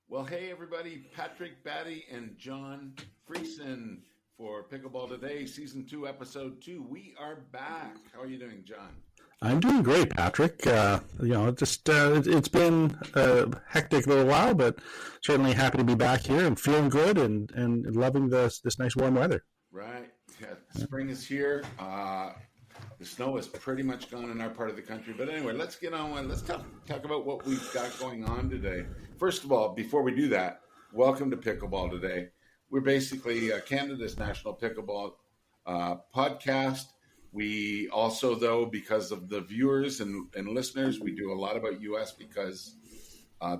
Well, hey, everybody. Patrick Batty and John Friesen for Pickleball Today, Season 2, Episode 2. We are back. How are you doing, John? I'm doing great, Patrick. It's been a hectic little while, but certainly happy to be back here and feeling good and loving this nice warm weather. Right. Yeah, spring is here. The snow is pretty much gone in our part of the country. But anyway, let's get on. Let's talk about what we've got going on today. First of all, before we do that, welcome to Pickleball Today. We're basically Canada's national pickleball podcast. We also, though, because of the viewers and listeners, we do a lot about U.S. because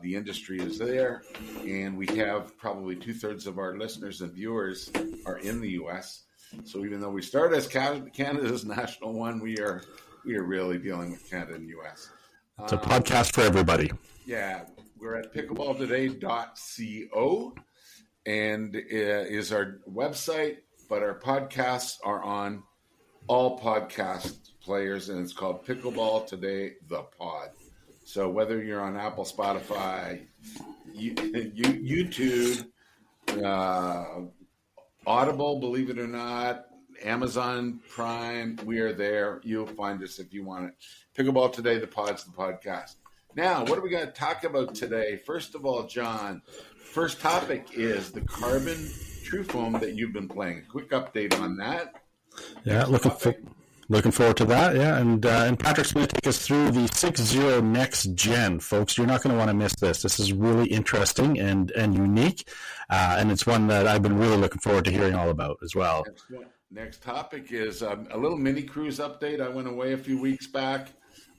the industry is there. And we have probably 2/3 of our listeners and viewers are in the U.S., so even though we start as Canada's national one, we are really dealing with Canada and U.S. It's a podcast for everybody. Yeah, we're at pickleballtoday.co, and is our website, but our podcasts are on all podcast players, and it's called Pickleball Today, the pod. So whether you're on Apple, Spotify, YouTube, Audible, believe it or not, Amazon Prime, we are there. You'll find us if you want it. Pickleball Today, the pod's the podcast. Now, what are we going to talk about today? First of all, John, first topic is the carbon TrueFoam that you've been playing. A quick update on that. Yeah, looking forward to that. Yeah, and Patrick's going to take us through the 6.0 Next Gen, folks. You're not going to want to miss this. This is really interesting and unique, and it's one that I've been really looking forward to hearing all about as well. Next topic is a little mini cruise update. I went away a few weeks back.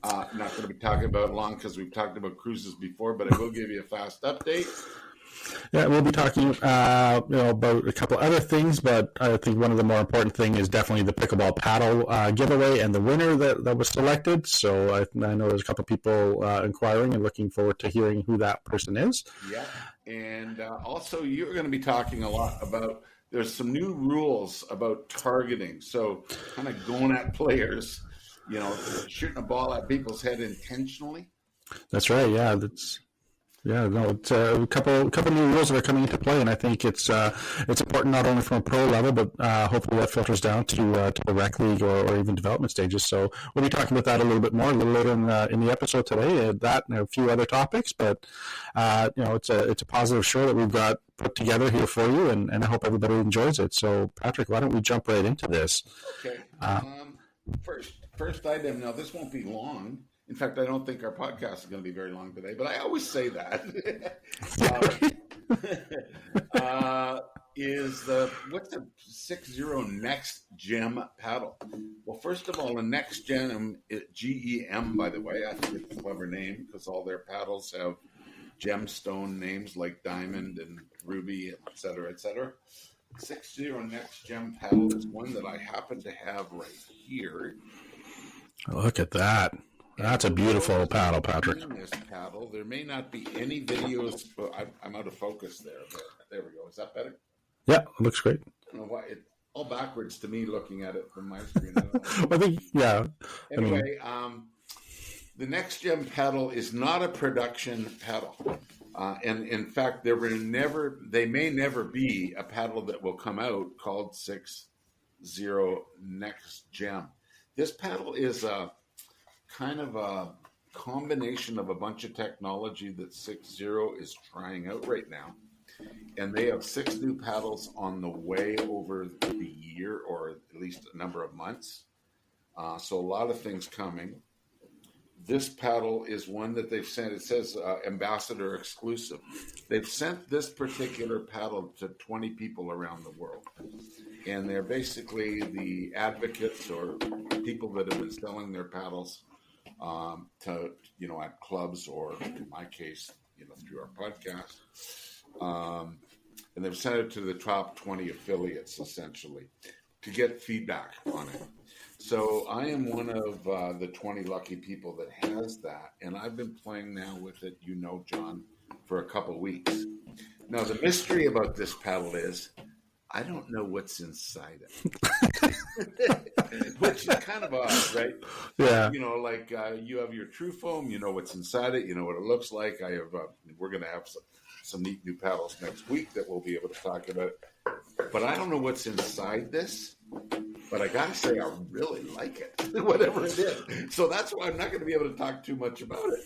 Not going to be talking about it long because we've talked about cruises before, but I will give you a fast update. Yeah, we'll be talking about a couple other things, but I think one of the more important things is definitely the pickleball paddle giveaway and the winner that was selected. So I know there's a couple people inquiring and looking forward to hearing who that person is. Yeah, and also you're going to be talking a lot about, there's some new rules about targeting. So kind of going at players, shooting a ball at people's head intentionally. That's right. Yeah, it's a couple new rules that are coming into play, and I think it's important not only from a pro level, but hopefully that filters down to the rec league or even development stages. So we'll be talking about that a little bit more a little later in the episode today. That and a few other topics, but it's a positive show that we've got put together here for you, and I hope everybody enjoys it. So Patrick, why don't we jump right into this? Okay. First item. Now this won't be long. In fact, I don't think our podcast is going to be very long today, but I always say that. What's the 6.0 Next Gem paddle? Well, first of all, a Next Gem, GEM, by the way, I think it's a clever name because all their paddles have gemstone names like diamond and ruby, et cetera, et cetera. 6.0 Next Gem paddle is one that I happen to have right here. Look at that. That's a beautiful paddle, Patrick. This paddle, there may not be any videos. I'm out of focus there, but there we go. Is that better? Yeah, it looks great. I don't know why it's all backwards to me looking at it from my screen. I think, yeah. Anyway, the Next Gen paddle is not a production paddle, and in fact, they may never be a paddle that will come out called 6.0 Next Gen. This paddle is a kind of a combination of a bunch of technology that 6.0 is trying out right now. And they have 6 new paddles on the way over the year, or at least a number of months. So a lot of things coming. This paddle is one that they've sent. It says ambassador exclusive. They've sent this particular paddle to 20 people around the world. And they're basically the advocates or people that have been selling their paddles to, at clubs, or in my case, through our podcast. And they've sent it to the top 20 affiliates, essentially, to get feedback on it. So I am one of the 20 lucky people that has that, and I've been playing now with it, John, for a couple weeks. Now, the mystery about this paddle is I don't know what's inside it, which is kind of odd, right? Yeah. You have your TrueFoam, you know what's inside it, you know what it looks like. We're going to have some neat new paddles next week that we'll be able to talk about. But I don't know what's inside this. But I gotta say, I really like it, whatever it is. So that's why I'm not going to be able to talk too much about it.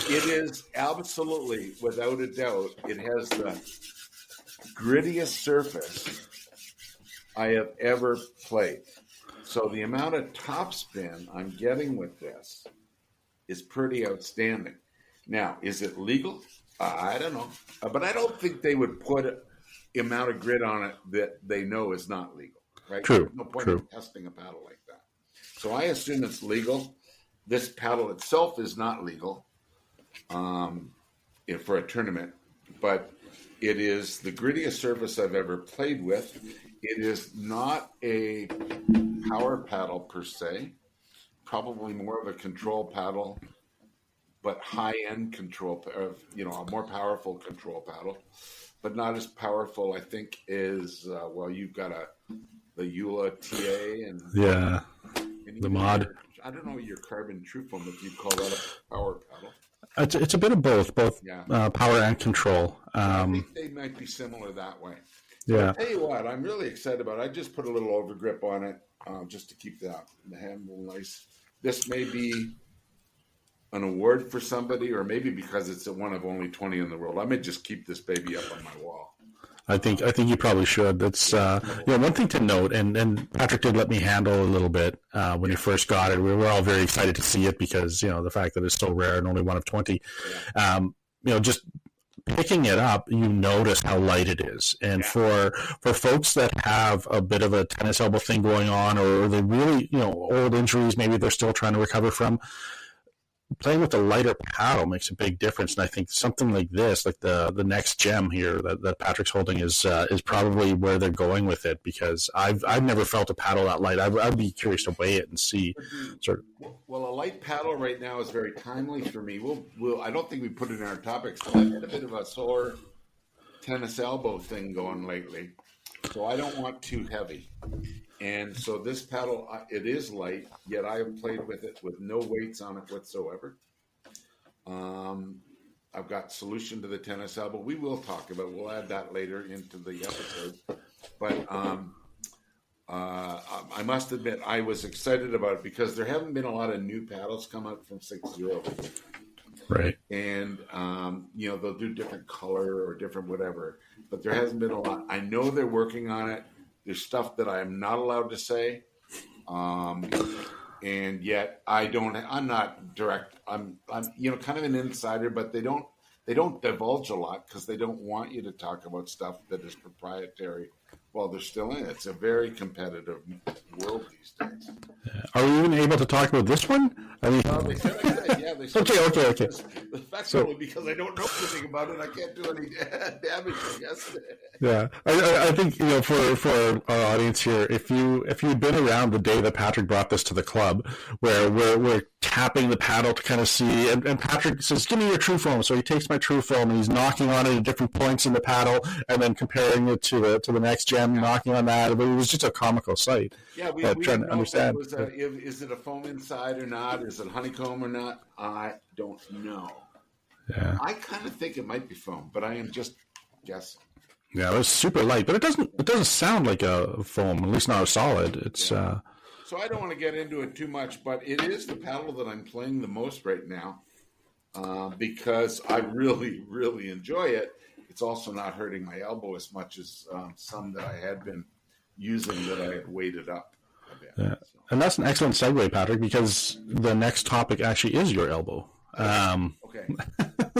It is absolutely, without a doubt, it has the grittiest surface I have ever played. So the amount of topspin I'm getting with this is pretty outstanding. Now, is it legal? I don't know. But I don't think they would put the amount of grit on it that they know is not legal. Right? True. There's no point in testing a paddle like that. So I assume it's legal. This paddle itself is not legal for a tournament, but it is the grittiest surface I've ever played with. It is not a power paddle per se, probably more of a control paddle, but high-end control, a more powerful control paddle, but not as powerful, I think, as, you've got the EULA TA and the mod. I don't know your carbon TrueFoam, if you call that a power paddle. It's a bit of both power and control. I think they might be similar that way. Yeah. I'll tell you what, I'm really excited about it. I just put a little overgrip on it just to keep the handle nice. This may be an award for somebody, or maybe because it's one of only 20 in the world. I may just keep this baby up on my wall. I think you probably should. That's one thing to note, and Patrick did let me handle a little bit when he first got it. We were all very excited to see it because the fact that it's so rare and only one of 20. Just picking it up, you notice how light it is, and for folks that have a bit of a tennis elbow thing going on, or they really old injuries, maybe they're still trying to recover from. Playing with a lighter paddle makes a big difference, and I think something like this, like the next gem here that Patrick's holding, is probably where they're going with it, because I've never felt a paddle that light. I'd be curious to weigh it and see. Well, a light paddle right now is very timely for me. I don't think we put it in our topics, but I've had a bit of a sore tennis elbow thing going lately, so I don't want too heavy. And so this paddle, it is light, yet I have played with it with no weights on it whatsoever. I've got solution to the tennis elbow. We will talk about it. We'll add that later into the episode. But I must admit, I was excited about it because there haven't been a lot of new paddles come out from 6-0. Right. And, they'll do different color or different whatever. But there hasn't been a lot. I know they're working on it. There's stuff that I am not allowed to say, and yet I'm not direct. I'm kind of an insider, but they don't divulge a lot because they don't want you to talk about stuff that is proprietary while they're still in it. It's a very competitive world these days. Are we even able to talk about this one? I mean, they said I could. Yeah, they said okay. The fact only because I don't know anything about it, I can't do any damage, I guess. Yeah, I think for our audience here, if you've been around the day that Patrick brought this to the club, where we're tapping the paddle to kind of see, and Patrick says, "Give me your TrueFoam." So he takes my TrueFoam and he's knocking on it at different points in the paddle, and then comparing it to the next gem, knocking on that. But it was just a comical sight. Yeah, we trying to understand. Is it a foam inside or not? Is it honeycomb or not? I don't know. Yeah, I kind of think it might be foam, but I am just guessing. Yeah, it was super light, but it doesn't sound like a foam, at least not a solid. It's So I don't want to get into it too much, but it is the paddle that I'm playing the most right now because I really, really enjoy it. It's also not hurting my elbow as much as some that I had been using that I had weighted up a bit. Yeah. So. And that's an excellent segue, Patrick, because the next topic actually is your elbow. Okay.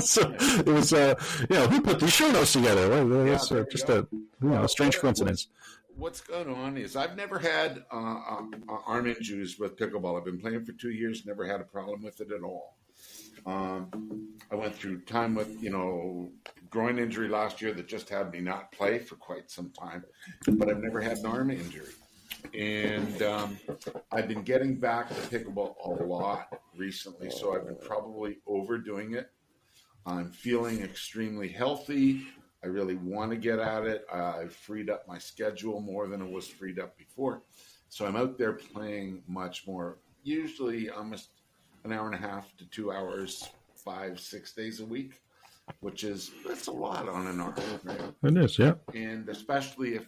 So it was, who put these show notes together? Well, that's just a strange coincidence. What's going on is I've never had arm injuries with pickleball. I've been playing for 2 years, never had a problem with it at all. I went through time with, groin injury last year that just had me not play for quite some time, but I've never had an arm injury. And I've been getting back to pickleball a lot recently, so I've been probably overdoing it. I'm feeling extremely healthy. I really want to get at it. I've freed up my schedule more than it was freed up before. So I'm out there playing much more, usually almost an hour and a half to 2 hours, 5-6 days a week. that's a lot on an arm, right? It is, yeah. And especially if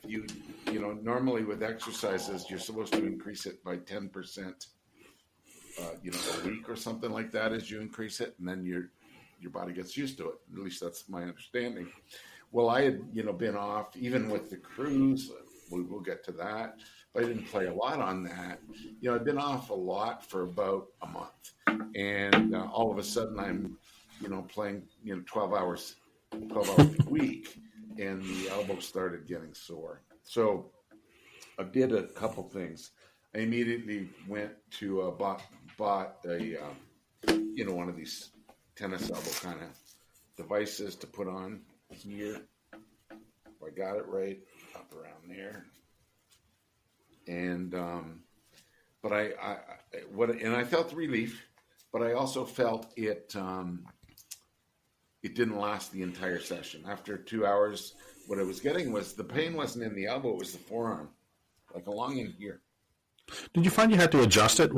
normally with exercises, you're supposed to increase it by 10%, a week or something like that as you increase it, and then your body gets used to it. At least that's my understanding. Well, I had, been off even with the cruise. We'll get to that. But I didn't play a lot on that. I'd been off a lot for about a month, and all of a sudden I'm, playing, 12 hours a week, and the elbow started getting sore. So I did a couple things. I immediately went to bought a one of these tennis elbow kind of devices to put on here. I got it right up around there, and but I felt relief, but I also felt it. It didn't last the entire session. After 2 hours, what I was getting was the pain wasn't in the elbow; it was the forearm, like along in here. Did you find you had to adjust it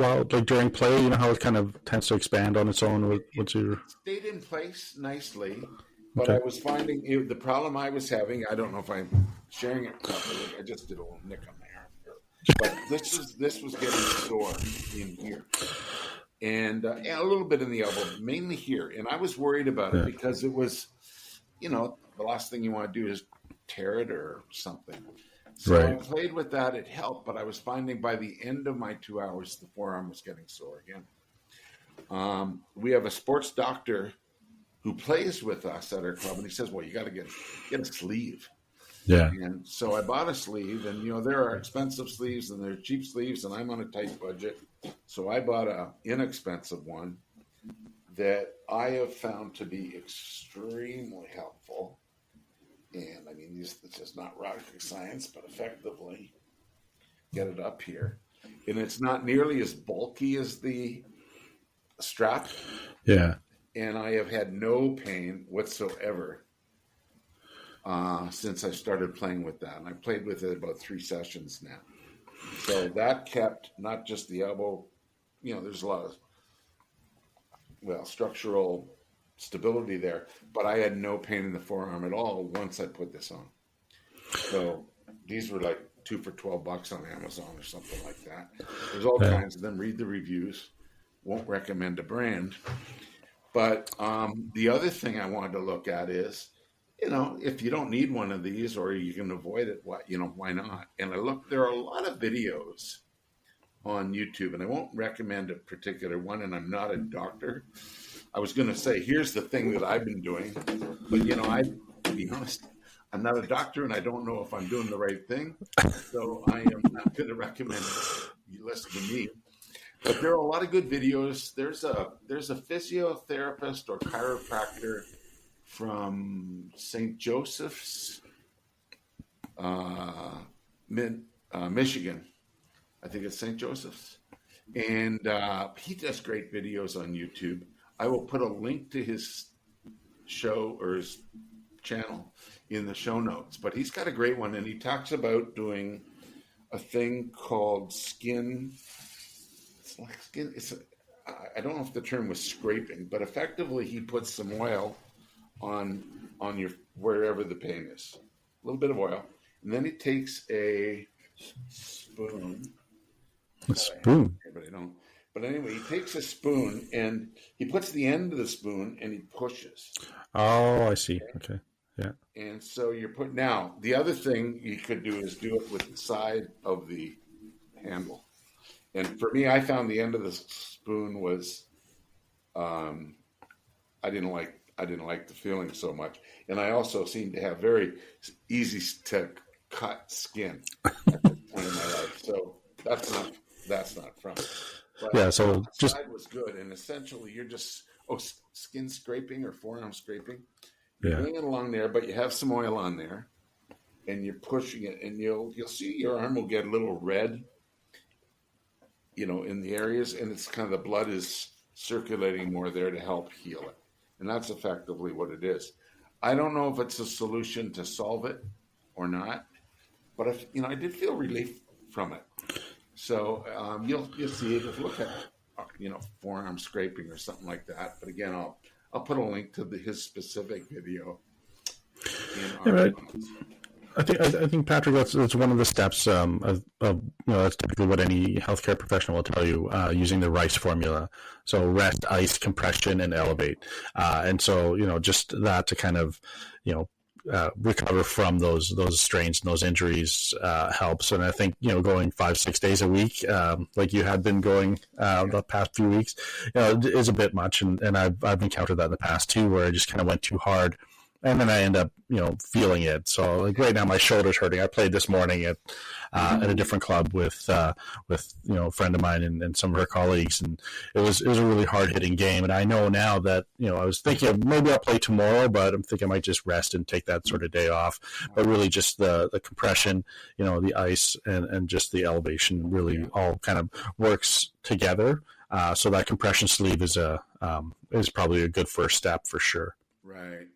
during play? You know how it kind of tends to expand on its own. What's your? It stayed in place nicely, but Okay. I was finding the problem I was having. I don't know if I'm sharing it properly. I just did a little nick on my arm here, but this was getting sore in here, and a little bit in the elbow, mainly here. And I was worried about it because it was, the last thing you want to do is tear it or something. So Right. I played with that. It helped, but I was finding by the end of my 2 hours, the forearm was getting sore again. We have a sports doctor who plays with us at our club, and he says, well, you got to get a sleeve. Yeah. And so I bought a sleeve, and, there are expensive sleeves and there are cheap sleeves, and I'm on a tight budget. So I bought an inexpensive one that I have found to be extremely helpful. And I mean, it's just not rocket science, but effectively get it up here. And it's not nearly as bulky as the strap. Yeah. And I have had no pain whatsoever since I started playing with that. And I played with it about 3 sessions now. So that kept not just the elbow, there's a lot of, structural stability there, but I had no pain in the forearm at all once I put this on. So these were like 2 for $12 on Amazon or something like that. There's all kinds of them. Read the reviews. Won't recommend a brand. But the other thing I wanted to look at is, if you don't need one of these or you can avoid it, why not? And I looked, there are a lot of videos on YouTube, and I won't recommend a particular one, and I'm not a doctor. I was going to say, here's the thing that I've been doing, but to be honest, I'm not a doctor, and I don't know if I'm doing the right thing. So I am not going to recommend you listen to me. But there are a lot of good videos. There's a physiotherapist or chiropractor from St. Joseph's, Michigan. I think it's St. Joseph's, and he does great videos on YouTube. I will put a link to his show or his channel in the show notes, but he's got a great one, and he talks about doing a thing called skin. It's like skin. I don't know if the term was scraping, but effectively he puts some oil on your wherever the pain is, a little bit of oil, and then he takes a spoon. A spoon. But I don't. But anyway, he takes a spoon and he puts the end of the spoon and he pushes. Oh, I see. Okay. Yeah. And so now the other thing you could do is do it with the side of the handle. And for me, I found the end of the spoon was, I didn't like the feeling so much. And I also seem to have very easy to cut skin at this point in my life. So that's not from it. But Yeah, so the side was good, and essentially you're just skin scraping or forearm scraping. You're doing it along there, but you have some oil on there, and you're pushing it, and you'll see your arm will get a little red, in the areas, and it's kind of the blood is circulating more there to help heal it, and that's effectively what it is. I don't know if it's a solution to solve it or not, but I did feel relief from it. So you'll see it if you look at forearm scraping or something like that. But again, I'll put a link to his specific video in Yeah, our right. comments. I think Patrick, that's one of the steps of that's typically what any healthcare professional will tell you, using the RICE formula. So rest, ice, compression, and elevate. And so just that to kind of recover from those strains and those injuries helps. And I think going 5-6 days a week, like you had been going the past few weeks, is a bit much. And I've encountered that in the past too, where I just kind of went too hard. And then I end up, feeling it. So like right now, my shoulder's hurting. I played this morning at a different club with a friend of mine and some of her colleagues, and it was a really hard hitting game. And I know now that I was thinking maybe I'll play tomorrow, but I'm thinking I might just rest and take that sort of day off. But really, just the compression, the ice, and just the elevation really all kind of works together. So that compression sleeve is probably a good first step for sure. Right.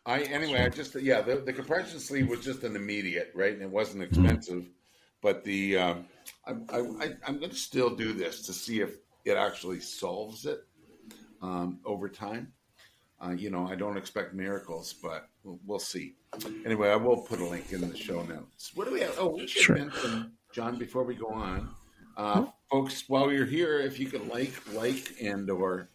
The compression sleeve was just an immediate, right? And it wasn't expensive, but I'm going to still do this to see if it actually solves it over time. I don't expect miracles, but we'll see. Anyway, I will put a link in the show notes. What do we have? Oh, we should mention, John, before we go on, folks, while you're here, if you could like and or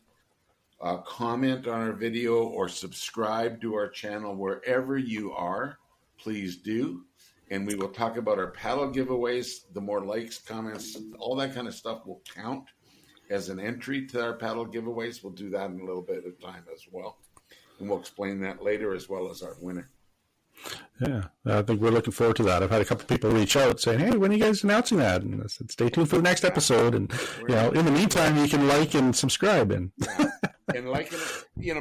comment on our video or subscribe to our channel wherever you are, please do. And we will talk about our paddle giveaways. The more likes, comments, all that kind of stuff will count as an entry to our paddle giveaways. We'll do that in a little bit of time as well. And we'll explain that later, as well as our winner. Yeah, I think we're looking forward to that. I've had a couple of people reach out saying, "Hey, when are you guys announcing that?" And I said, "Stay tuned for the next episode." And in the meantime, you can like and subscribe. And and like,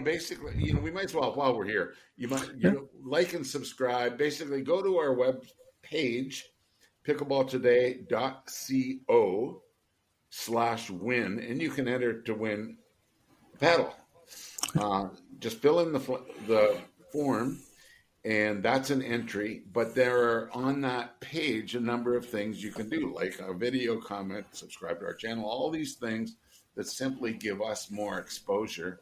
basically, we might as well, while we're here, you might like and subscribe. Basically, go to our web page, pickleballtoday.co/win, and you can enter to win a paddle. Just fill in the form. And that's an entry, but there are on that page a number of things you can do, like a video, comment, subscribe to our channel, all these things that simply give us more exposure,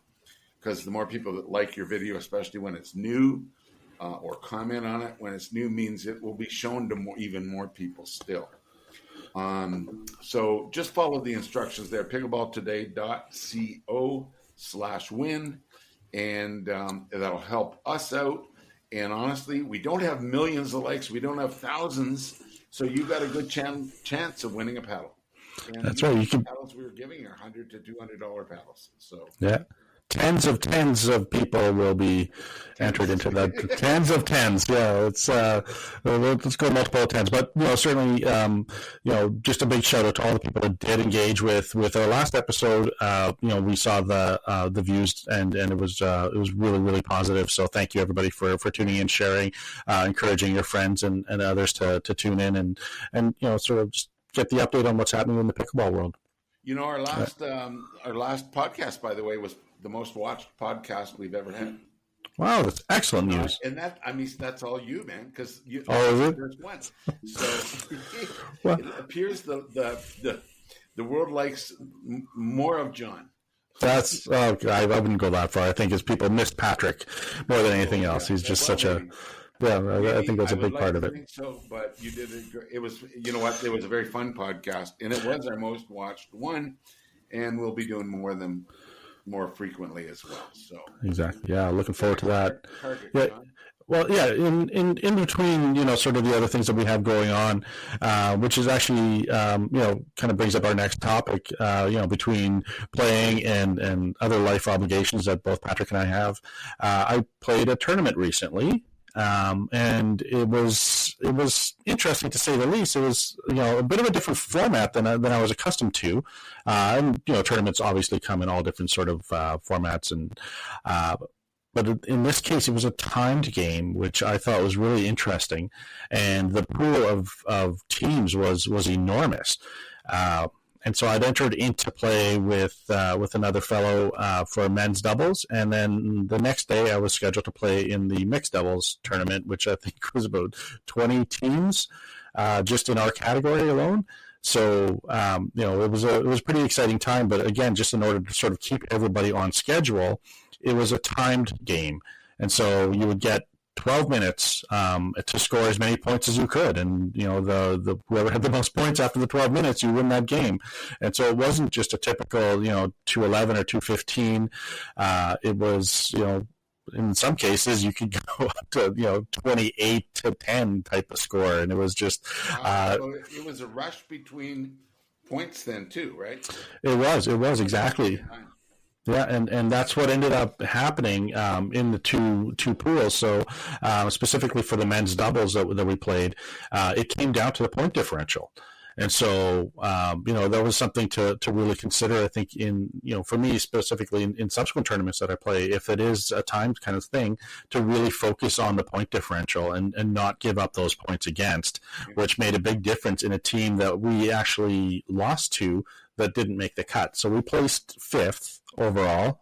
because the more people that like your video, especially when it's new, or comment on it when it's new, means it will be shown to even more people still. So just follow the instructions there, pickleballtoday.co/win, and that'll help us out. And honestly, we don't have millions of likes. We don't have thousands. So you got a good chance of winning a paddle. And that's right. You can. Paddles we were giving are $100 to $200 paddles. So tens of people will be entered into that. Tens. Yeah, it's let's go multiple tens. But certainly, just a big shout out to all the people that did engage with our last episode. We saw the views and it was really, really positive. So thank you everybody for tuning in, sharing, encouraging your friends and others to tune in and sort of just get the update on what's happening in the pickleball world. Our last podcast, by the way, was the most watched podcast we've ever had. Wow, that's excellent news. And that's all you, man, because you. Oh, is it? There's one. So it appears the world likes more of John. That's I wouldn't go that far. I think it's people miss Patrick more than anything else. He's just such a. Yeah, I think that's a big part of it. So, but you did it. It was, it was a very fun podcast, and it was our most watched one, and we'll be doing more of them more frequently as well. So exactly, yeah, looking forward to that. Perfect, yeah. John. Well, yeah, in between, sort of the other things that we have going on, which is actually, kind of brings up our next topic, between playing and other life obligations that both Patrick and I have. I played a tournament recently. And it was interesting to say the least. It was, a bit of a different format than I was accustomed to. And, tournaments obviously come in all different sort of, formats but in this case, it was a timed game, which I thought was really interesting. And the pool of teams was enormous. And so I'd entered into play with another fellow for men's doubles, and then the next day I was scheduled to play in the mixed doubles tournament, which I think was about 20 teams just in our category alone. So it was a pretty exciting time. But again, just in order to sort of keep everybody on schedule, it was a timed game. And so you would get 12 minutes to score as many points as you could, and the whoever had the most points after the 12 minutes, you win that game. And so it wasn't just a typical 211 or 215. It was in some cases you could go up to 28-10 type of score, and it was just so it was a rush between points then too, right? It was exactly. Yeah, and that's what ended up happening in the two pools. So specifically for the men's doubles that we played, it came down to the point differential. And so, that was something to really consider, I think, for me specifically in subsequent tournaments that I play, if it is a timed kind of thing, to really focus on the point differential and not give up those points against, which made a big difference in a team that we actually lost to that didn't make the cut. So we placed 5th overall.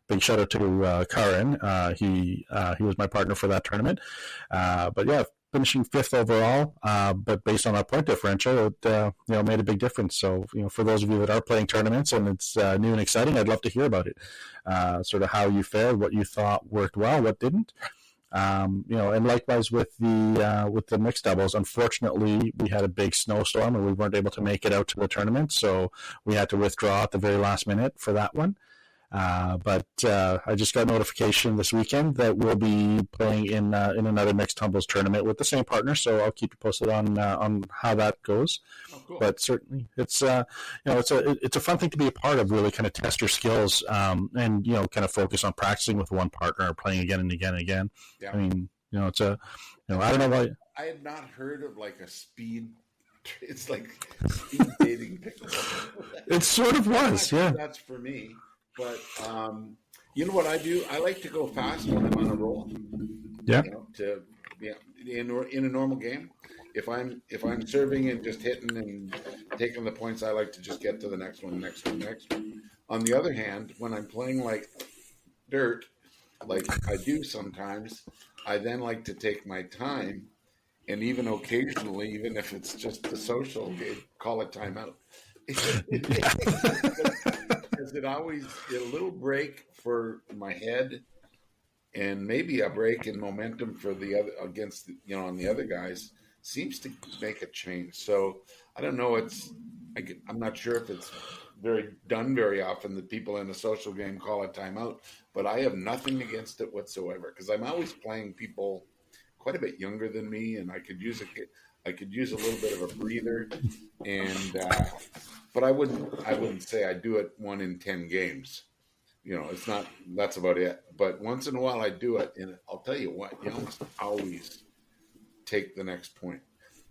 Big shout out to Karin. He was my partner for that tournament. But yeah, finishing 5th overall, but based on our point differential, it made a big difference. So for those of you that are playing tournaments and it's new and exciting, I'd love to hear about it. Sort of how you fared, what you thought worked well, what didn't. And likewise with the mixed doubles, unfortunately, we had a big snowstorm and we weren't able to make it out to the tournament, so we had to withdraw at the very last minute for that one. But I just got notification this weekend that we'll be playing in another mixed doubles tournament with the same partner. So I'll keep you posted on how that goes. Oh, cool. But certainly, it's it's a fun thing to be a part of. Really, kind of test your skills and kind of focus on practicing with one partner, playing again and again and again. Yeah. I mean, it's a I don't know why. I had not heard of like a speed. It's like speed dating pickleball. It sort of was, yeah. That's for me. But you know what I do? I like to go fast when I'm on a roll. Yeah. In a normal game, if I'm serving and just hitting and taking the points, I like to just get to the next one. On the other hand, when I'm playing like dirt, like I do sometimes, I then like to take my time, and even occasionally, even if it's just the social game, call it timeout. It always a little break for my head, and maybe a break in momentum for the other against on the other guys seems to make a change. So I don't know. I'm not sure if it's very often that people in a social game call it timeout, but I have nothing against it whatsoever because I'm always playing people quite a bit younger than me, and I could use a little bit of a breather, and but I wouldn't say I do it 1 in 10 games. It's not. That's about it. But once in a while I do it, and I'll tell you what, you almost always take the next point.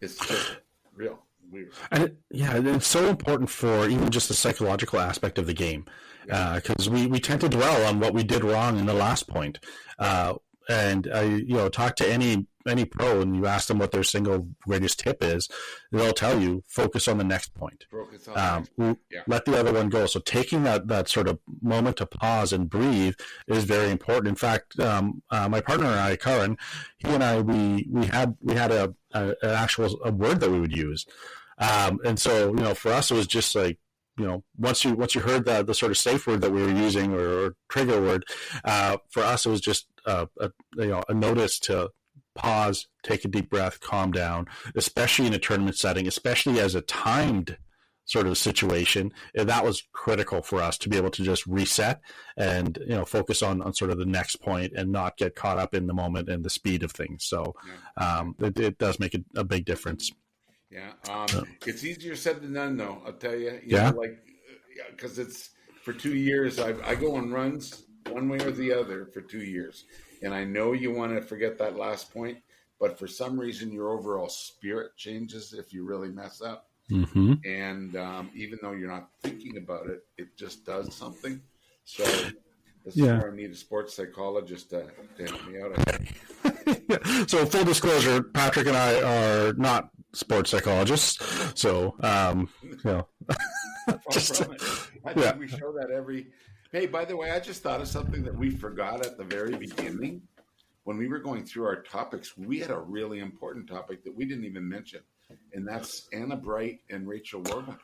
It's just real weird. And it's so important for even just the psychological aspect of the game, because we tend to dwell on what we did wrong in the last point. And I, talk to any pro and you ask them what their single greatest tip is, they'll tell you, focus on the next point. Let the other one go. So taking that sort of moment to pause and breathe is very important. In fact, my partner and I, Karin, he and I, we had an actual word that we would use. And so, for us, it was just like, once you heard the sort of safe word that we were using or trigger word, for us, it was just a notice to pause, take a deep breath, calm down, especially in a tournament setting, especially as a timed sort of situation. That was critical for us to be able to just reset and, focus on sort of the next point and not get caught up in the moment and the speed of things. So it does make a big difference. Yeah. It's easier said than done, though. I'll tell you, because it's for 2 years, I go on runs one way or the other for 2 years. And I know you want to forget that last point, but for some reason, your overall spirit changes if you really mess up. Mm-hmm. And even though you're not thinking about it, it just does something. So this is where I need a sports psychologist to help me out. So full disclosure, Patrick and I are not sports psychologists. So, I think we show that every... Hey, by the way, I just thought of something that we forgot at the very beginning. When we were going through our topics, we had a really important topic that we didn't even mention, and that's Anna Bright and Rachel Warburton.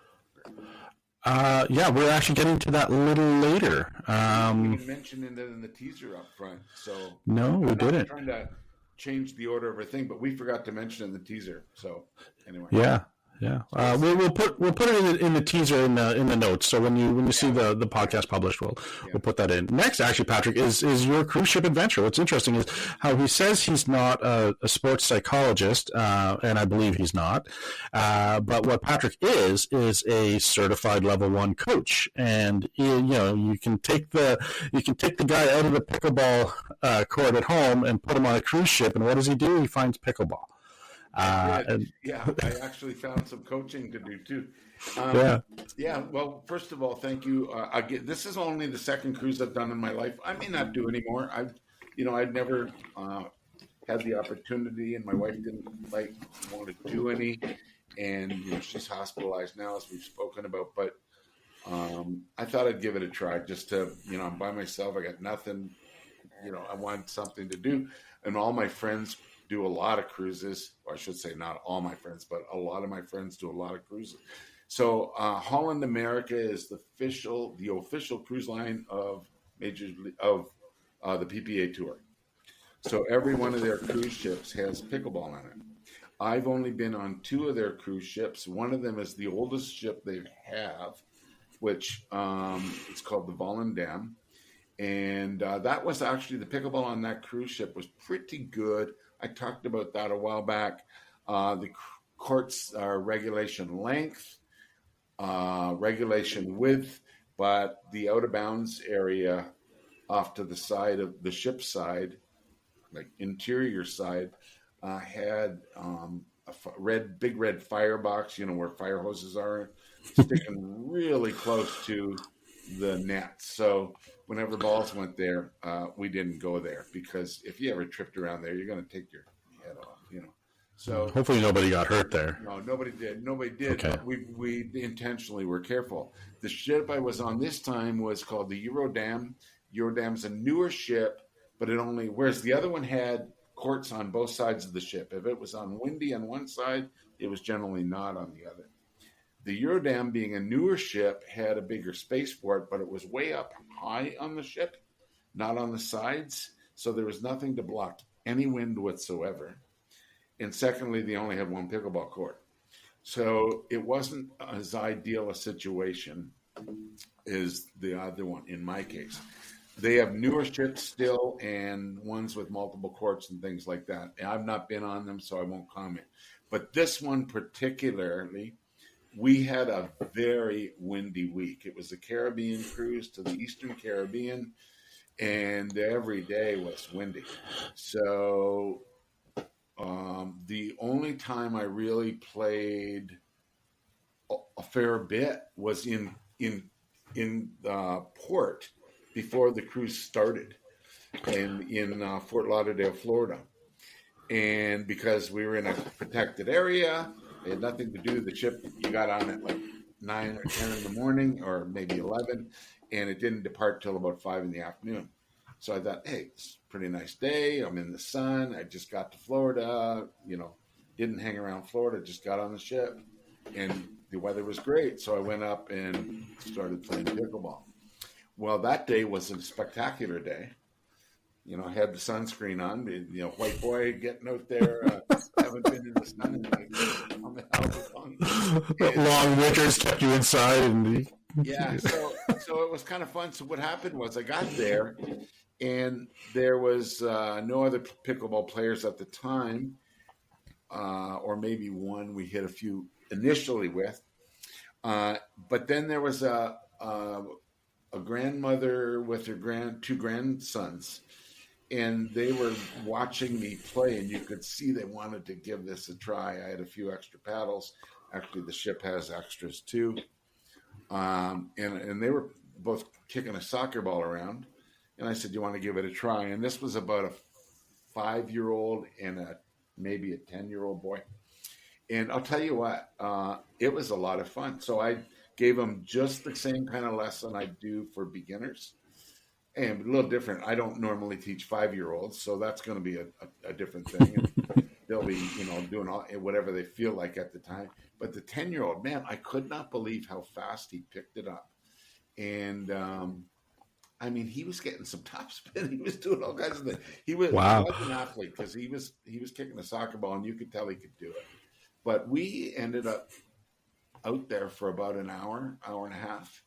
Yeah, we're actually getting to that a little later. We didn't mention it in the teaser up front, so No, we I'm not didn't. trying to change the order of everything, but we forgot to mention it in the teaser. So anyway, Yeah, yeah. We'll put it in the teaser in the notes. So when you see the podcast published, we'll put that in. Next, actually, Patrick, is your cruise ship adventure. What's interesting is how he says he's not a sports psychologist, and I believe he's not. But what Patrick is a certified level 1 coach, and you can take the guy out of the pickleball court at home and put him on a cruise ship, and what does he do? He finds pickleball. I actually found some coaching to do too. Well, first of all, thank you. This is only the second cruise I've done in my life. I may not do any more. I'd never had the opportunity, and my wife didn't want to do any. And she's hospitalized now, as we've spoken about. But I thought I'd give it a try, just to I'm by myself. I got nothing. I want something to do, and all my friends do a lot of cruises, or I should say not all my friends, but a lot of my friends do a lot of cruises. So Holland America is the official cruise line of the PPA Tour. So every one of their cruise ships has pickleball on it. I've only been on 2 of their cruise ships. One of them is the oldest ship they have, which it's called the Volendam. And that was actually, the pickleball on that cruise ship was pretty good. I talked about that a while back. The courts are regulation length, regulation width, but the out of bounds area off to the side of the ship side, like interior side, had a big red firebox, where fire hoses are, sticking really close to the net. So whenever balls went there, we didn't go there, because if you ever tripped around there, you're going to take your head off, So hopefully nobody got hurt there. No, nobody did. Okay. But we intentionally were careful. The ship I was on this time was called the Eurodam. Eurodam's a newer ship, but whereas the other one had courts on both sides of the ship. If it was on windy on one side, it was generally not on the other. The Eurodam, being a newer ship, had a bigger space for it, but it was way up high on the ship, not on the sides. So there was nothing to block any wind whatsoever. And secondly, they only had 1 pickleball court. So it wasn't as ideal a situation as the other one in my case. They have newer ships still, and ones with multiple courts and things like that. I've not been on them, so I won't comment. But this one particularly, we had a very windy week. It was a Caribbean cruise to the Eastern Caribbean, and every day was windy. So the only time I really played a fair bit was in port before the cruise started, and in Fort Lauderdale, Florida. And because we were in a protected area, it had nothing to do with the ship. You got on at like 9 or 10 in the morning, or maybe 11, and it didn't depart till about 5 in the afternoon. So I thought, hey, it's a pretty nice day. I'm in the sun. I just got to Florida, didn't hang around Florida, just got on the ship, and the weather was great. So I went up and started playing pickleball. Well, that day was a spectacular day. I had the sunscreen on, white boy getting out there. Haven't been in the sun in like however long. Long winters kept you inside. Yeah, so it was kind of fun. So what happened was I got there, and there was no other pickleball players at the time, or maybe one we hit a few initially with. But then there was a grandmother with her 2 grandsons, and they were watching me play, and you could see they wanted to give this a try. I had a few extra paddles. Actually, the ship has extras too. And they were both kicking a soccer ball around. And I said, you want to give it a try? And this was about a 5-year-old and maybe a 10-year-old boy. And I'll tell you what, it was a lot of fun. So I gave them just the same kind of lesson I do for beginners, and a little different. I don't normally teach 5-year-olds, so that's going to be a different thing. they'll be, doing whatever they feel like at the time. But the 10-year-old, man, I could not believe how fast he picked it up. And, he was getting some topspin. He was doing all kinds of things. He was an athlete because he was kicking a soccer ball, and you could tell he could do it. But we ended up out there for about an hour and a half.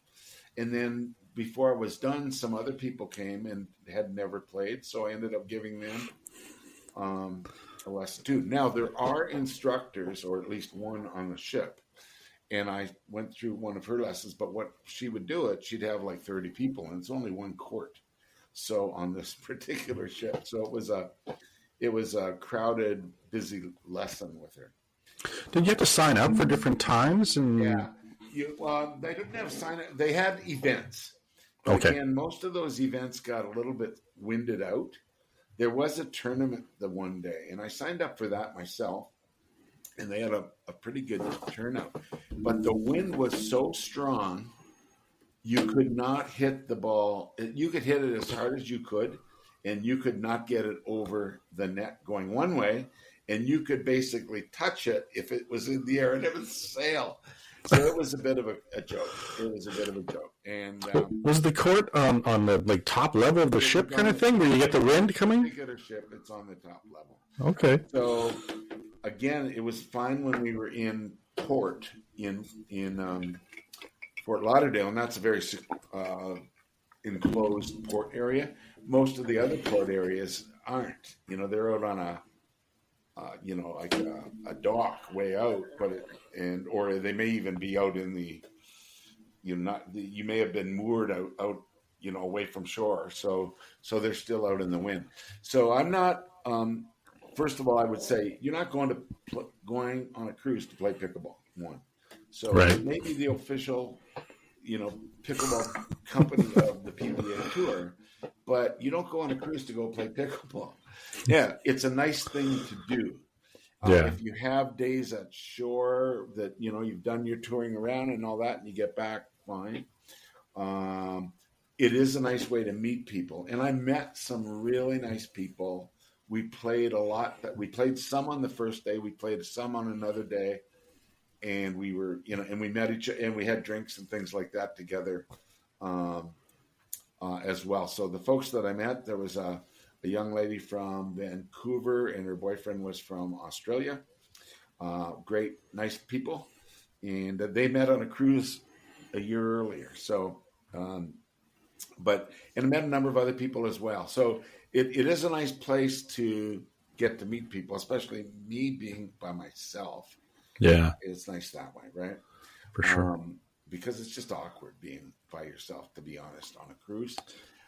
And then before I was done, some other people came and had never played. So I ended up giving them a lesson too. Now, there are instructors, or at least one on the ship. And I went through one of her lessons, but what she would do it, she'd have like 30 people, and it's only one court. So on this particular ship, so it was a crowded, busy lesson with her. Did you have to sign up for different times? And yeah, they didn't have sign up. They had events. But okay. Again, most of those events got a little bit winded out. There was a tournament the one day, and I signed up for that myself. And they had a pretty good turnout. But the wind was so strong, you could not hit the ball. You could hit it as hard as you could, and you could not get it over the net going one way. And you could basically touch it if it was in the air, and it would sail. So it was a bit of a joke. And was the court on the top level of the ship kind of thing, where you get the wind coming? Particular ship, it's on the top level. Okay. So again, it was fine when we were in port in Fort Lauderdale, and that's a very enclosed port area. Most of the other port areas aren't. They're out on a dock way out, or they may even be out in the, you may have been moored out away from shore. So they're still out in the wind. So I'm not. First of all, I would say you're not going on a cruise to play pickleball. One, so right. Maybe the official, pickleball company of the PBA tour, but you don't go on a cruise to go play pickleball. Yeah, it's a nice thing to do. If you have days at shore that you've done your touring around and all that, and you get back, fine. It is a nice way to meet people, and I met some really nice people. We played a lot. We played some on the first day. We played some on another day, and we were, and we met each other, and we had drinks and things like that together, as well. So the folks that I met, there was a young lady from Vancouver, and her boyfriend was from Australia. Great, nice people, and they met on a cruise a year earlier. So, and I met a number of other people as well. So. It is a nice place to get to meet people, especially me being by myself. Yeah. It's nice that way, right? For sure. Because it's just awkward being by yourself, to be honest, on a cruise.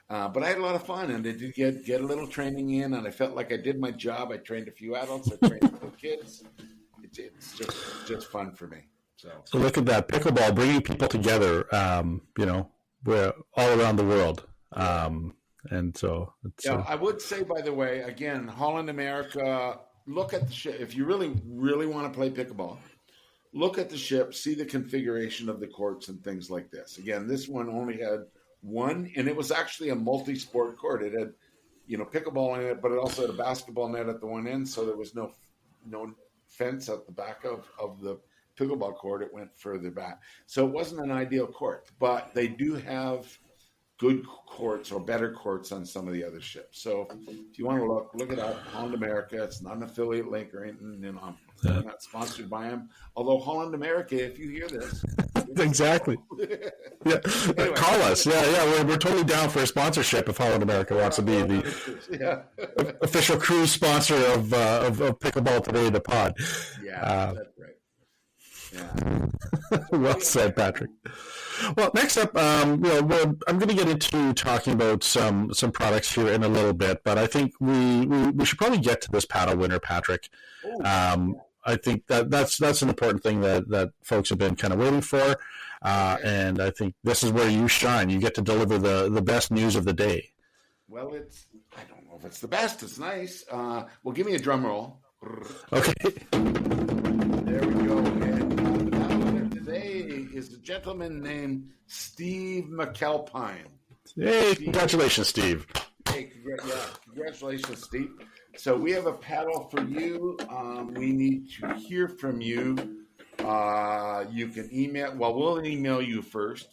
But I had a lot of fun, and I did get a little training in, and I felt like I did my job. I trained a few adults. I trained a few kids. It's just fun for me. So look at that, pickleball bringing people together, we're all around the world. And so it's, I would say, by the way, again, Holland America, look at the ship. If you really, really want to play pickleball, look at the ship, see the configuration of the courts and things like this. Again, this one only had one, and it was actually a multi-sport court. It had, pickleball in it, but it also had a basketball net at the one end, so there was no fence at the back of the pickleball court. It went further back. So it wasn't an ideal court, but they do have good courts or better courts on some of the other ships. So if you want to look it up, Holland America. It's not an affiliate link or anything. I'm not sponsored by them. Although Holland America, if you hear this, exactly. Yeah, anyway. Call us. Yeah. We're totally down for a sponsorship if Holland America wants to be the official cruise sponsor of Pickleball Today, the pod. Yeah, that's right. Yeah. Well said, Patrick. Well, next up, I'm going to get into talking about some products here in a little bit, but I think we should probably get to this paddle winner, Patrick. I think that's an important thing that folks have been kind of waiting for, and I think this is where you shine. You get to deliver the best news of the day. Well, I don't know if it's the best. It's nice. Well, give me a drum roll. Okay. There we go. And the paddle winner today is a gentleman named Steve McAlpine. Hey, congratulations, Steve. Hey, congratulations, Steve. So we have a paddle for you. We need to hear from you. You can email. Well, we'll email you first.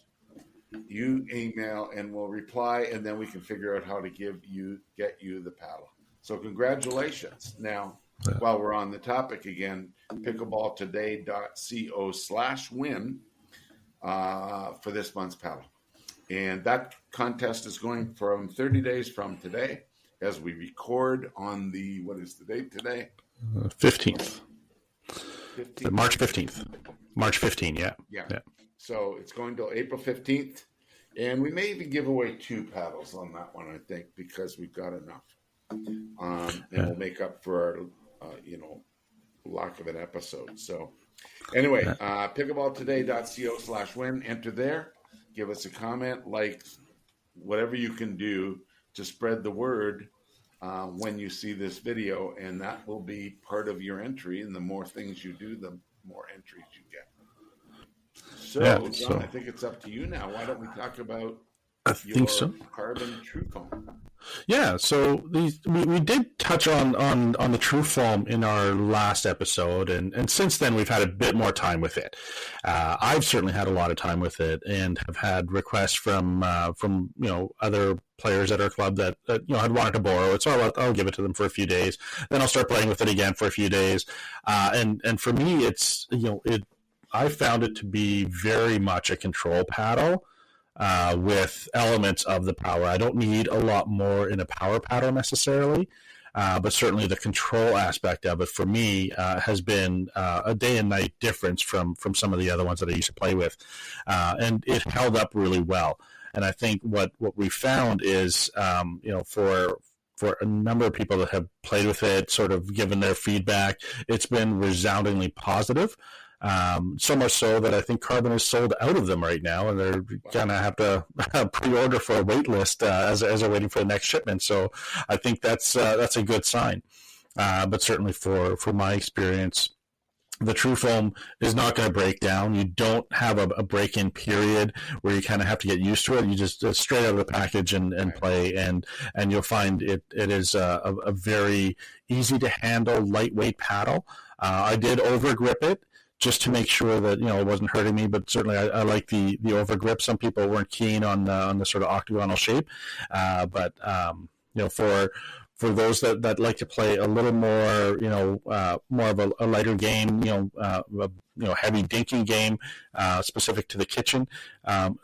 You email and we'll reply, and then we can figure out how to get you the paddle. So congratulations. Now, while we're on the topic again, pickleballtoday.co/win for this month's paddle. And that contest is going from 30 days from today as we record on the, what is the date today? 15th. March 15th. March 15, yeah. So it's going till April 15th. And we may even give away 2 paddles on that one, I think, because we've got enough. And we'll make up for our, lack of an episode. So anyway, pickleballtoday.co/win. Enter there. Give us a comment, like whatever you can do to spread the word when you see this video, and that will be part of your entry. And the more things you do, the more entries you get. So, John, I think it's up to you now. Why don't we talk about Carbon TrueFoam? Yeah, so we did touch on the TrueFoam in our last episode, and since then we've had a bit more time with it. I've certainly had a lot of time with it, and have had requests from other players at our club that had wanted to borrow it. So I'll give it to them for a few days, then I'll start playing with it again for a few days. And for me, it's I found it to be very much a control paddle. With elements of the power. I don't need a lot more in a power paddle necessarily, but certainly the control aspect of it for me has been a day and night difference from some of the other ones that I used to play with, and it held up really well. And I think what we found is, for a number of people that have played with it, sort of given their feedback, it's been resoundingly positive. So much so that I think Carbon is sold out of them right now, and they're going to have to pre-order for a wait list as they're waiting for the next shipment. So I think that's a good sign. But certainly for my experience, the TrueFoam is not going to break down. You don't have a break-in period where you kind of have to get used to it. You just straight out of the package and play, and you'll find it is a very easy to handle, lightweight paddle. I did overgrip it, just to make sure that it wasn't hurting me, but certainly I like the overgrip. Some people weren't keen on the sort of octagonal shape, but for those that like to play a little more, more of a lighter game, heavy dinking game specific to the kitchen,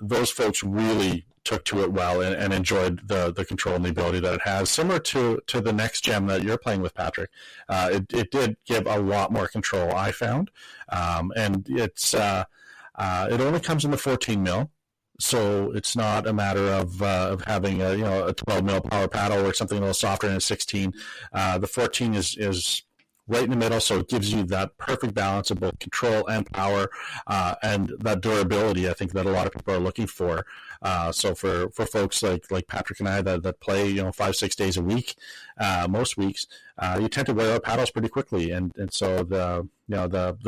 those folks really took to it well and enjoyed the control and the ability that it has. Similar to the next gem that you're playing with, Patrick. It did give a lot more control, I found. And it's it only comes in the 14 mil. So it's not a matter of having a 12 mil power paddle or something a little softer than a 16. The 14 is right in the middle, so it gives you that perfect balance of both control and power, and that durability I think that a lot of people are looking for. So for folks like Patrick and I that play 5-6 days a week, most weeks, you tend to wear out paddles pretty quickly, and so the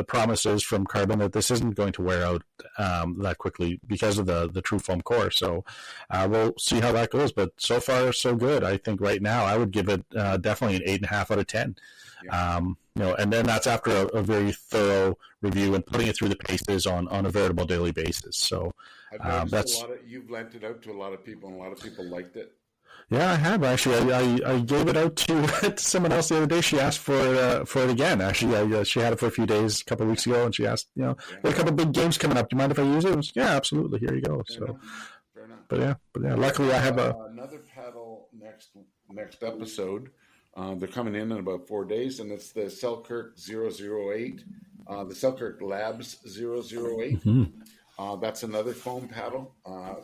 promise is from Carbon that this isn't going to wear out that quickly because of the TrueFoam core. So we'll see how that goes, but so far so good. I think right now I would give it definitely an 8.5 out of 10. Yeah. And then that's after a very thorough review and putting it through the paces on a veritable daily basis. So that's you've lent it out to a lot of people, and a lot of people liked it. Yeah, I have actually. I gave it out to someone else the other day. She asked for it again. Actually, she had it for a few days, a couple of weeks ago, and she asked, there are a couple of big games coming up. Do you mind if I use it? Yeah, absolutely. Here you go. Fair enough. But yeah. Luckily, I have another paddle next episode. They're coming in about 4 days, and it's the Selkirk 008, the Selkirk Labs 008. Mm-hmm. That's another foam paddle,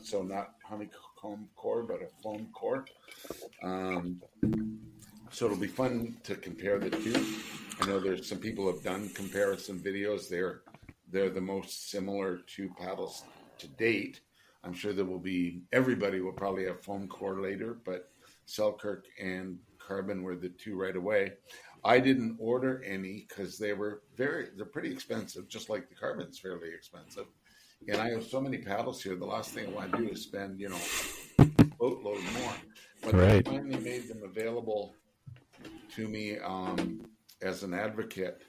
so not honeycomb core, but a foam core. So it'll be fun to compare the two. I know there's some people have done comparison videos. They're the most similar two paddles to date. I'm sure everybody will probably have foam core later, but Selkirk and Carbon were the two right away. I didn't order any because they're pretty expensive, just like the Carbon's fairly expensive. And I have so many paddles here. The last thing I want to do is spend, a boatload more. But They finally made them available to me as an advocate